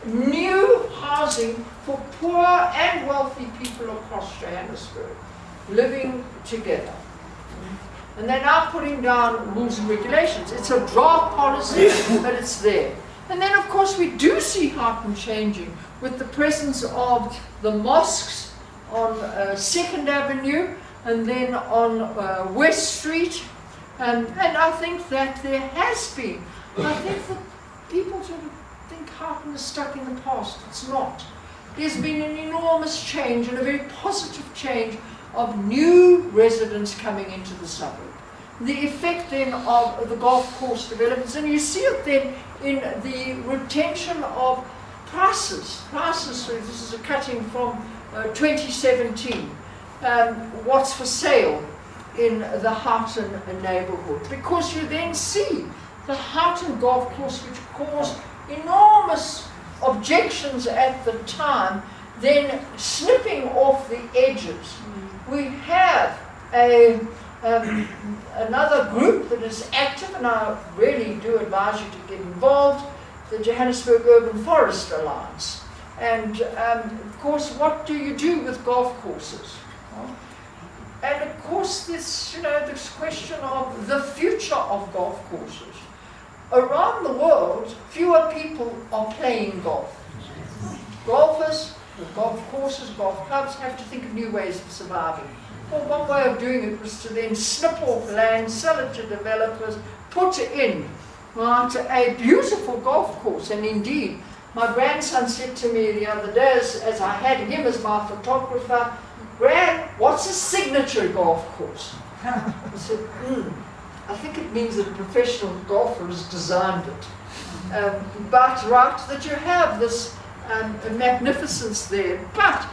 new housing for poor and wealthy people across Johannesburg living together. And they're now putting down rules and regulations. It's a draft policy, but it's there. And then, of course, we do see Houghton changing with the presence of the mosques on 2nd Avenue and then on West Street. And I think that there has been. I think that people sort of think Houghton is stuck in the past. It's not. There's been an enormous change and a very positive change of new residents coming into the suburb. The effect then of the golf course developments, and you see it then in the retention of prices. Prices, so this is a cutting from 2017. What's for sale in the Houghton neighborhood? Because you then see the Houghton golf course, which caused enormous objections at the time, then snipping off the edges. We have another group that is active, and I really do advise you to get involved, the Johannesburg Urban Forest Alliance. And of course, what do you do with golf courses? And of course, this, this question of the future of golf courses. Around the world, fewer people are playing golf. Golfers, golf courses, golf clubs have to think of new ways of surviving. Well, one way of doing it was to then snip off land, sell it to developers, put in a beautiful golf course. And indeed, my grandson said to me the other day, as I had him as my photographer, "Gran, what's a signature golf course?" I said, I think it means that a professional golfer has designed it. But that you have this magnificence there. But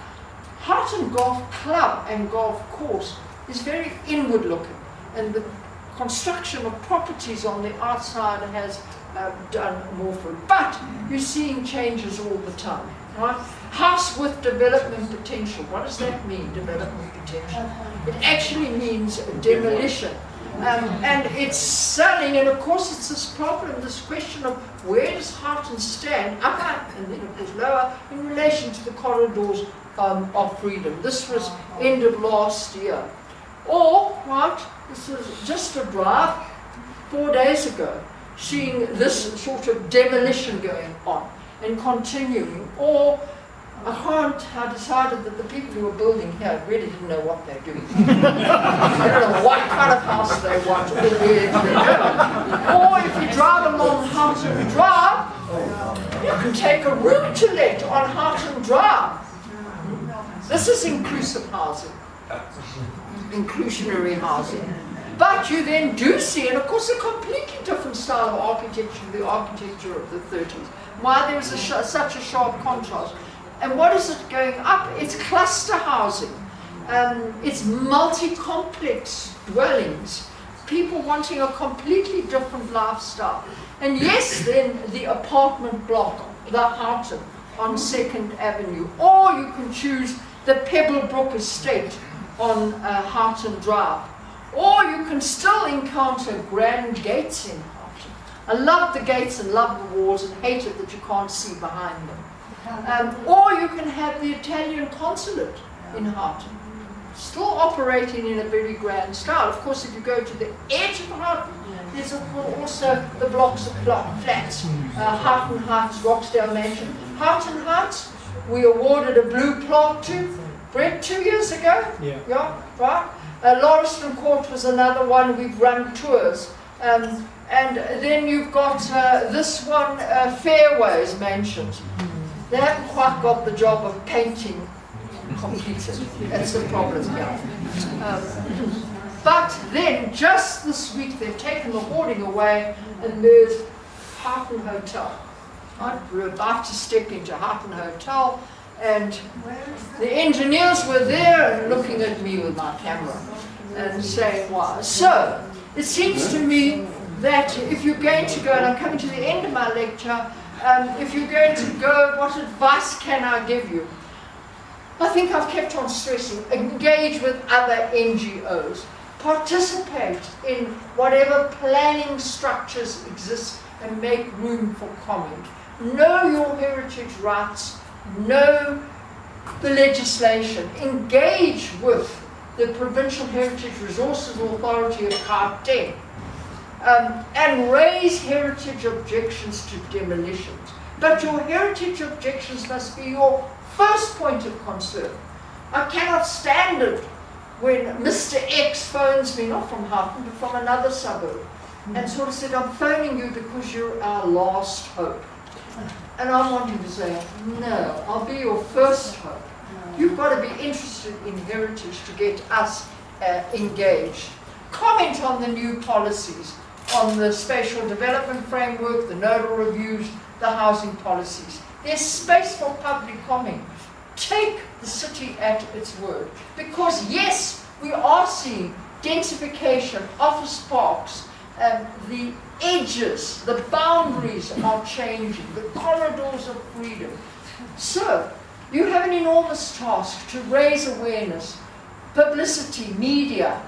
Houghton Golf Club and Golf Course is very inward looking, and the construction of properties on the outside has done more for it. But you're seeing changes all the time, right? House with development potential. What does that mean, development potential? It actually means demolition. And it's selling, and of course it's this problem, this question of where does Houghton stand, upper and then of course lower, in relation to the corridors of freedom. This was end of last year. Or, this was just a drive 4 days ago, seeing this sort of demolition going on and continuing. Or, I decided that the people who were building here really didn't know what they're doing. I don't know what kind of house they want or where they're going. Or if you drive along Houghton Drive, you can take a room to let on Houghton Drive. This is inclusive housing, inclusionary housing. But you then do see, and of course a completely different style of architecture, the architecture of the 30s. Why there is such a sharp contrast. And what is it going up? It's cluster housing. It's multi-complex dwellings. People wanting a completely different lifestyle. And yes, then the apartment block, the Houghton on 2nd Avenue. Or you can choose the Pebblebrook Estate on Houghton Drive. Or you can still encounter grand gates in Houghton. I love the gates and love the walls and hate it that you can't see behind them. Or you can have the Italian consulate in Houghton, still operating in a very grand style. Of course, if you go to the edge of Houghton, there's also the blocks of flats. Houghton Heights, Roxdale Mansion. Houghton Heights, we awarded a blue plaque to, Brett, 2 years ago? Yeah, right? Lauriston Court was another one. We've run tours. And then you've got this one, Fairways Mansions. They haven't quite got the job of painting completed. That's the problem here. But then, just this week, they've taken the hoarding away, and there's Houghton Hotel. We're about to step into Houghton Hotel, and the engineers were there and looking at me with my camera and saying, why? So, it seems to me that if you're going to go, and I'm coming to the end of my lecture, if you're going to go, what advice can I give you? I think I've kept on stressing, engage with other NGOs, participate in whatever planning structures exist and make room for comment. Know your heritage rights, know the legislation, engage with the Provincial Heritage Resources Authority of Gauteng, and raise heritage objections to demolitions. But your heritage objections must be your first point of concern. I cannot stand it when Mr. X phones me, not from Houghton, but from another suburb, and sort of said, I'm phoning you because you're our last hope. And I want him to say, no, I'll be your first hope. You've got to be interested in heritage to get us engaged. Comment on the new policies, on the spatial development framework, the nodal reviews, the housing policies. There's space for public comment. Take the city at its word. Because yes, we are seeing densification, office parks, the edges, the boundaries are changing, the corridors of freedom. So, you have an enormous task to raise awareness, publicity, media,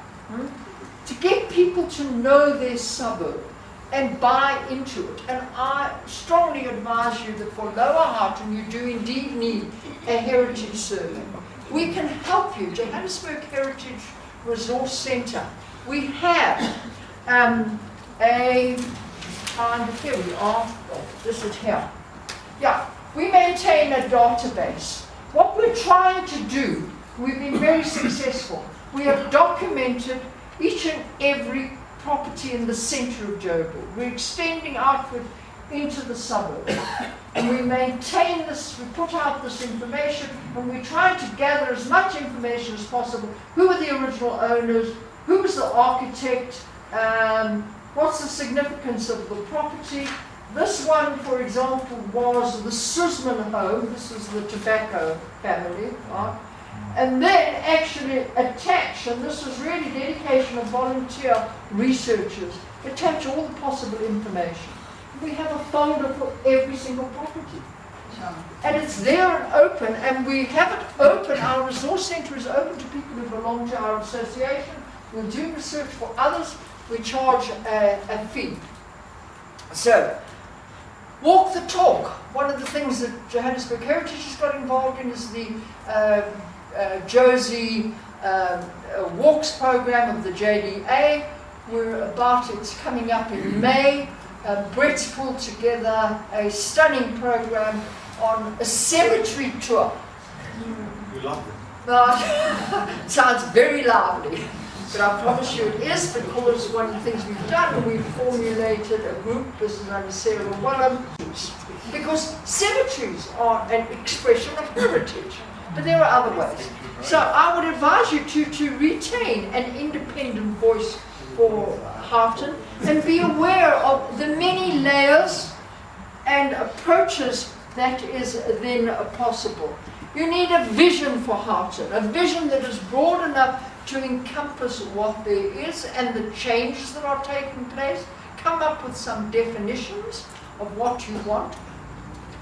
to get people to know their suburb and buy into it. And I strongly advise you that for Lower Houghton, you do indeed need a heritage survey. We can help you. Johannesburg Heritage Resource Centre. We have here we are. This is here. Yeah, we maintain a database. What we're trying to do, we've been very successful. We have documented each and every property in the centre of Joburg. We're extending outward into the suburbs. And we maintain this, we put out this information, and we're trying to gather as much information as possible. Who are the original owners? Who was the architect? What's the significance of the property? This one, for example, was the Susman home. This is the tobacco family. Right? And then actually attach, and this is really dedication of volunteer researchers, attach all the possible information. We have a folder for every single property. And it's there and open, and we have it open. Our resource centre is open to people who belong to our association. We'll do research for others. We charge a fee. So, walk the talk. One of the things that Johannesburg Heritage has got involved in is the Josie Walks program of the JDA. It's coming up in May. Brett's pulled together a stunning program on a cemetery tour. We love it. Sounds very lively. But I promise you it is, because one of the things we've done, we've formulated a group, this is under Sarah Wallam, because cemeteries are an expression of heritage, but there are other ways. So I would advise you to retain an independent voice for Houghton and be aware of the many layers and approaches that is then possible. You need a vision for Houghton, a vision that is broad enough to encompass what there is and the changes that are taking place. Come up with some definitions of what you want.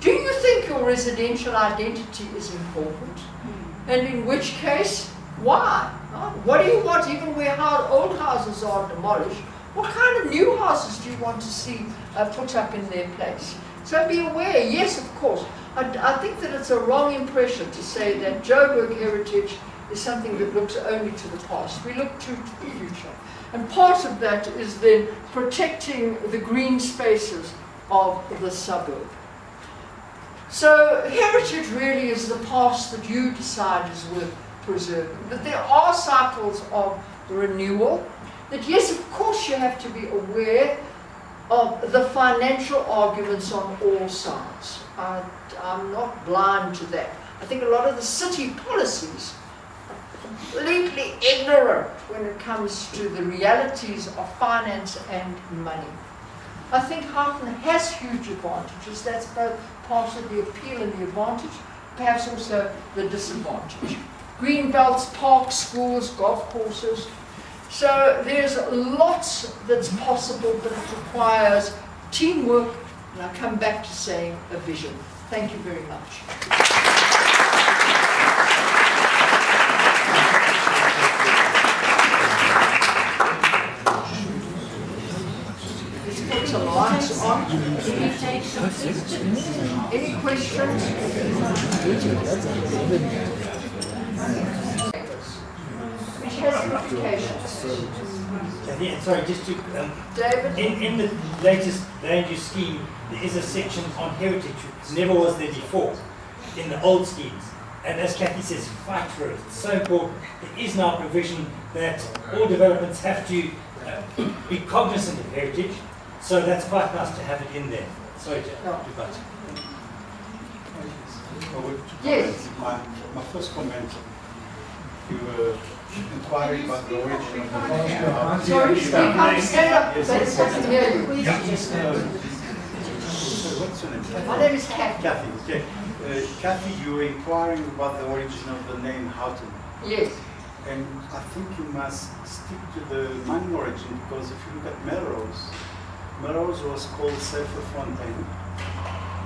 Do you think your residential identity is important? And in which case, why? What do you want, even where old houses are demolished? What kind of new houses do you want to see put up in their place? So be aware, yes, of course. I think that it's a wrong impression to say that Joburg heritage is something that looks only to the past. We look to the future. And part of that is then protecting the green spaces of the suburb. So heritage really is the past that you decide is worth preserving. But there are cycles of renewal. That yes, of course you have to be aware of the financial arguments on all sides. I'm not blind to that. I think a lot of the city policies completely ignorant when it comes to the realities of finance and money. I think Houghton has huge advantages. That's both part of the appeal and the advantage, perhaps also the disadvantage. Green belts, parks, schools, golf courses. So there's lots that's possible, but it requires teamwork, and I come back to saying a vision. Thank you very much. Some lights on. Any questions? Which modifications. Yeah, sorry, just to, David? in the latest land use scheme, there is a section on heritage, which never was there before, in the old schemes. And as Kathy says, fight for it. It's so important. There is now provision that all developments have to be cognizant of heritage, so that's quite nice to have it in there. Sorry to butt. Yes. My first comment, you were inquiring about the origin of the Sorry, speak up, stand up, Yes, let's fucking hear you. What's your name? My name is Kathy. Kathy, okay. Kathy, you were inquiring about the origin of the name Houghton. Yes. And I think you must stick to the mining origin, because if you look at Melrose was called Fontaine,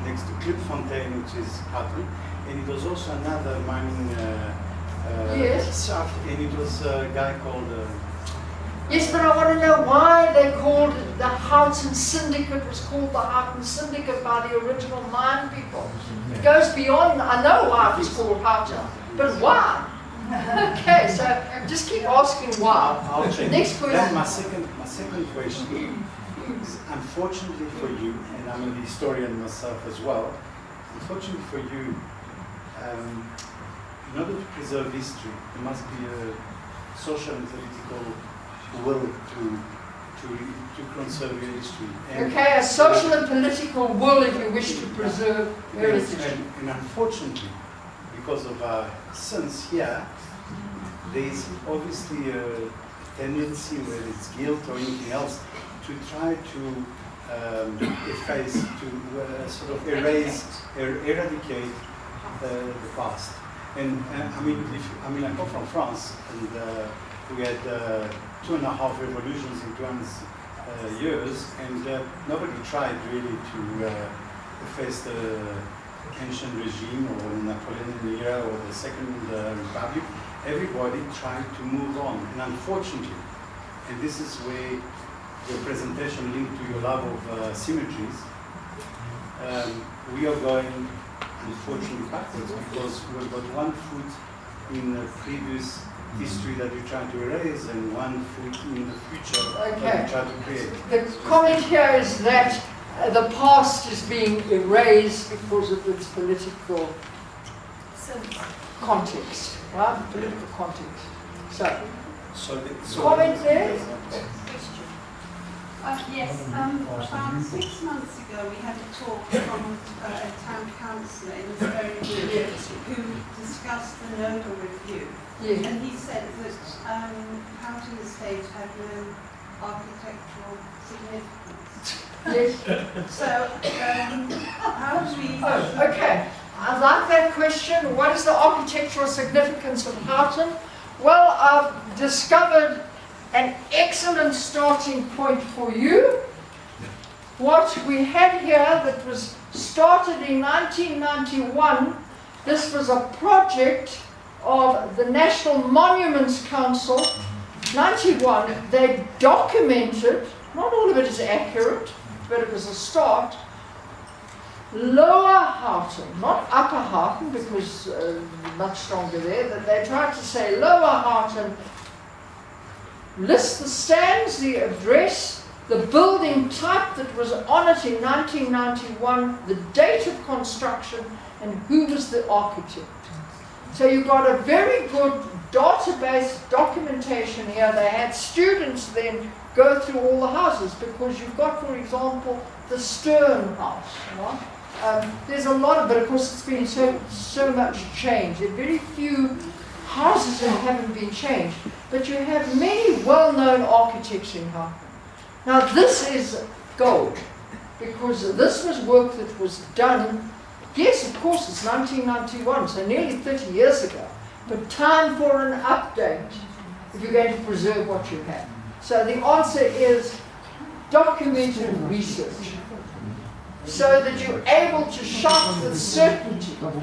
next to Fontaine, which is Houghton, and it was also another mining Yes. shaft, and it was a guy called Yes, but I want to know why they called it the Houghton Syndicate, was called the Houghton Syndicate by the original mine people. It goes beyond, I know why it was called Houghton, but why? Okay, so just keep asking why. I'll check. Next question. Then my second question is, unfortunately for you, and I'm a historian myself as well, unfortunately for you, in order to preserve history, there must be a social and political will to conserve your history. And Okay, a social and political will if you wish to preserve heritage. and unfortunately, because of our sins here, there is obviously a tendency, whether it's guilt or anything else, to try to efface, to sort of eradicate the past. And I come from France, and we had 2.5 revolutions in 200 years, and nobody tried really to efface the ancient regime or Napoleonic era or the Second Republic. Everybody tried to move on, and unfortunately, and this is where your presentation linked to your love of symmetries, we are going unfortunately backwards, because we've got one foot in the previous history that we try to erase and one foot in the future that we try to create. The comment here is that the past is being erased because of its political context, right? Political context. So comment there? Yes, about 6 months ago we had a talk from a town councillor in the very room who discussed the nodal review. Yes. And he said that Houghton Estate had no architectural significance. Yes. So, how do we... Oh, okay. I like that question. What is the architectural significance of Houghton? Well, I've discovered an excellent starting point for you. What we had here that was started in 1991, this was a project of the National Monuments Council. 91, they documented, not all of it is accurate, but it was a start, Lower Houghton, not Upper Houghton, because much stronger there, that they tried to say Lower Houghton, list the stands, the address, the building type that was on it in 1991, the date of construction, and who was the architect. So you got a very good database documentation here. They had students then go through all the houses, because you've got, for example, the Stern House. Right? There's a lot of, but of course it's been so much change. There are very few houses that haven't been changed, but you have many well-known architects in Houghton. Now this is gold, because this was work that was done, yes, of course, it's 1991, so nearly 30 years ago, but time for an update if you're going to preserve what you have. So the answer is documented research, so that you're able to shout with certainty. What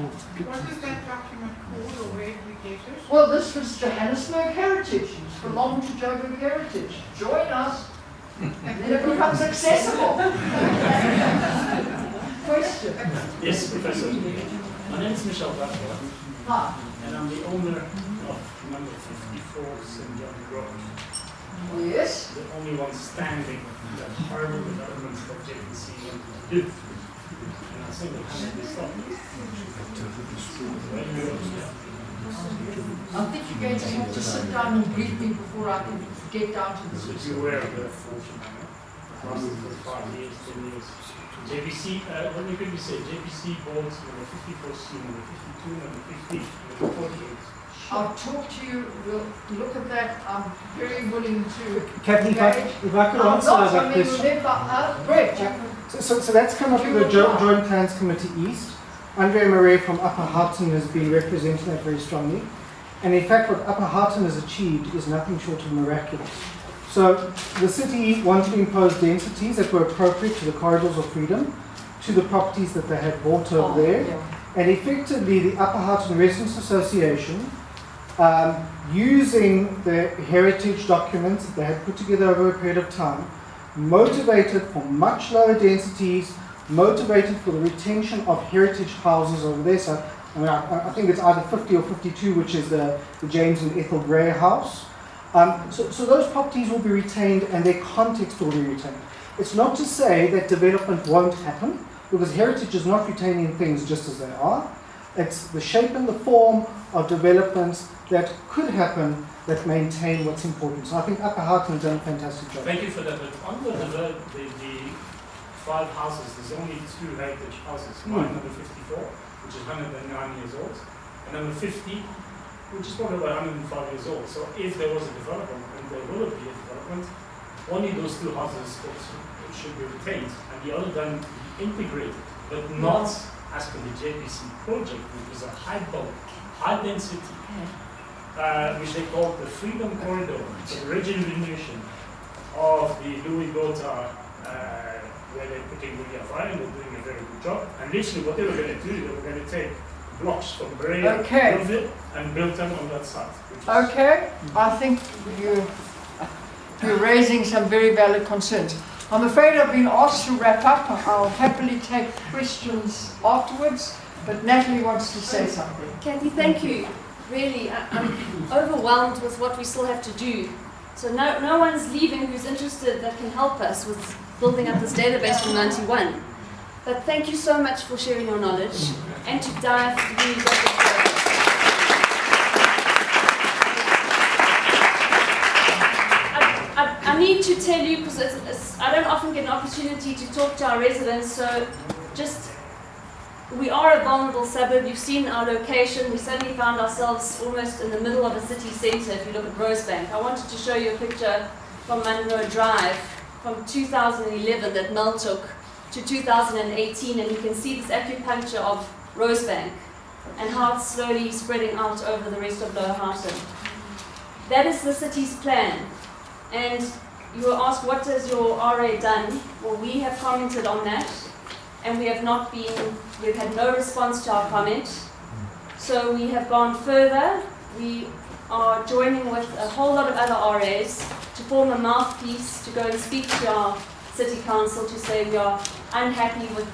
is that document called, or where did we get it? Well, this was Johannesburg Heritage. It belonged to Joburg Heritage. Join us, and then it becomes accessible. Question? Yes, Professor. My name is Michelle Butler, Hi. and I'm the owner of number 54 St. John Road. Yes. The only one standing that horrible developments that JPC wanted to do. And I think they haven't stopped. I think you're going to have to sit down and brief me before I can get down to So this. you're aware of the fortune, lasted for 5 years, 10 years. JPC, let me quickly say, JPC bought number 54C, number 52, number 50, number 48. I'll talk to you, we'll look at that. I'm very willing to Kathy, if I could answer that question. Remember, Brett, So that's come up with the Joint Plans Committee East. Andre Marais from Upper Houghton has been representing that very strongly. And in fact, what Upper Houghton has achieved is nothing short of miraculous. So the city wanted to impose densities that were appropriate to the corridors of freedom, to the properties that they had bought over there. And effectively, the Upper Houghton Residents Association, using the heritage documents that they had put together over a period of time, motivated for much lower densities, motivated for the retention of heritage houses over there. So I mean, I think it's either 50 or 52, which is the James and Ethel Gray house. So those properties will be retained and their context will be retained. It's not to say that development won't happen, because heritage is not retaining things just as they are. It's the shape and the form of developments that could happen that maintain what's important. So I think Upper Houghton has done a fantastic job. Thank you for that. But on the 5 houses, there's only 2 heritage houses. One, number 54, which is 109 years old, and number 50, which is probably about 105 years old. So if there was a development, and there will be a development, only those 2 houses should be retained, and the other then be integrated, but not as per the JPC project, which is a high bulk, high density, which they call the Freedom Corridor, the regeneration of the Louis Gotha, where they're putting William Fire, and they're doing a very good job. And literally what they were going to do, they were going to take blocks from Brea, and build them on that side. Okay, I think you're raising some very valid concerns. I'm afraid I've been asked to wrap up. I'll happily take questions afterwards, but Natalie wants to say something. Kathy, thank you. Really, I'm overwhelmed with what we still have to do. So no one's leaving who's interested that can help us with building up this database from 91. But thank you so much for sharing your knowledge and to dive really I need to tell you, because I don't often get an opportunity to talk to our residents, so we are a vulnerable suburb. You've seen our location. We suddenly found ourselves almost in the middle of a city centre if you look at Rosebank. I wanted to show you a picture from Munro Drive from 2011 that Mel took to 2018, and you can see this acupuncture of Rosebank and how it's slowly spreading out over the rest of Lower Houghton. That is the city's plan. And you were asked, what has your RA done? Well, we have commented on that, and we've had no response to our comment. So we have gone further. We are joining with a whole lot of other RAs to form a mouthpiece to go and speak to our city council to say we are unhappy with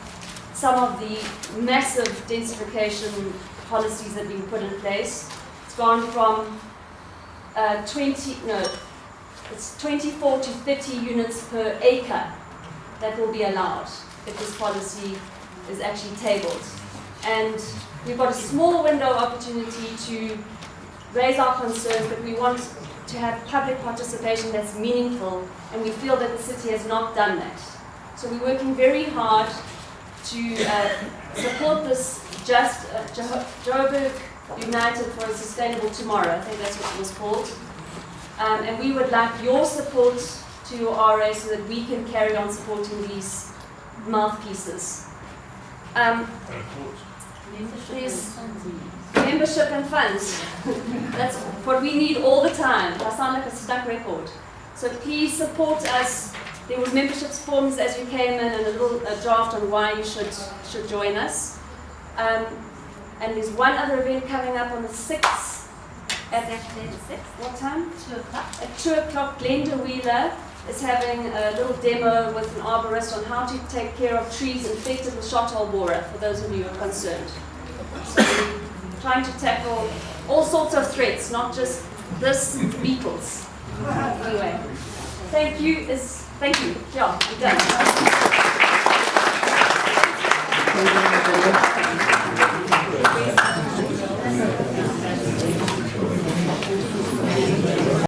some of the massive densification policies that have been put in place. It's gone from 24 to 30 units per acre that will be allowed if this policy is actually tabled. And we've got a small window of opportunity to raise our concerns, but we want to have public participation that's meaningful, and we feel that the city has not done that. So we're working very hard to support this Johannesburg United for a Sustainable Tomorrow. I think that's what it was called. And we would like your support to your RA so that we can carry on supporting these mouthpieces. There's membership and funds. That's what we need all the time. I sound like a stuck record. So please support us. There was membership forms as you came in and a draft on why you should join us. And there's one other event coming up on the 6th. At what time? 2 o'clock. At 2 o'clock, Glenda Wheeler is having a little demo with an arborist on how to take care of trees infected with shot hole borer, for those of you who are concerned. So trying to tackle all sorts of threats, not just this beetles. Anyway, thank you. Yeah, we're done.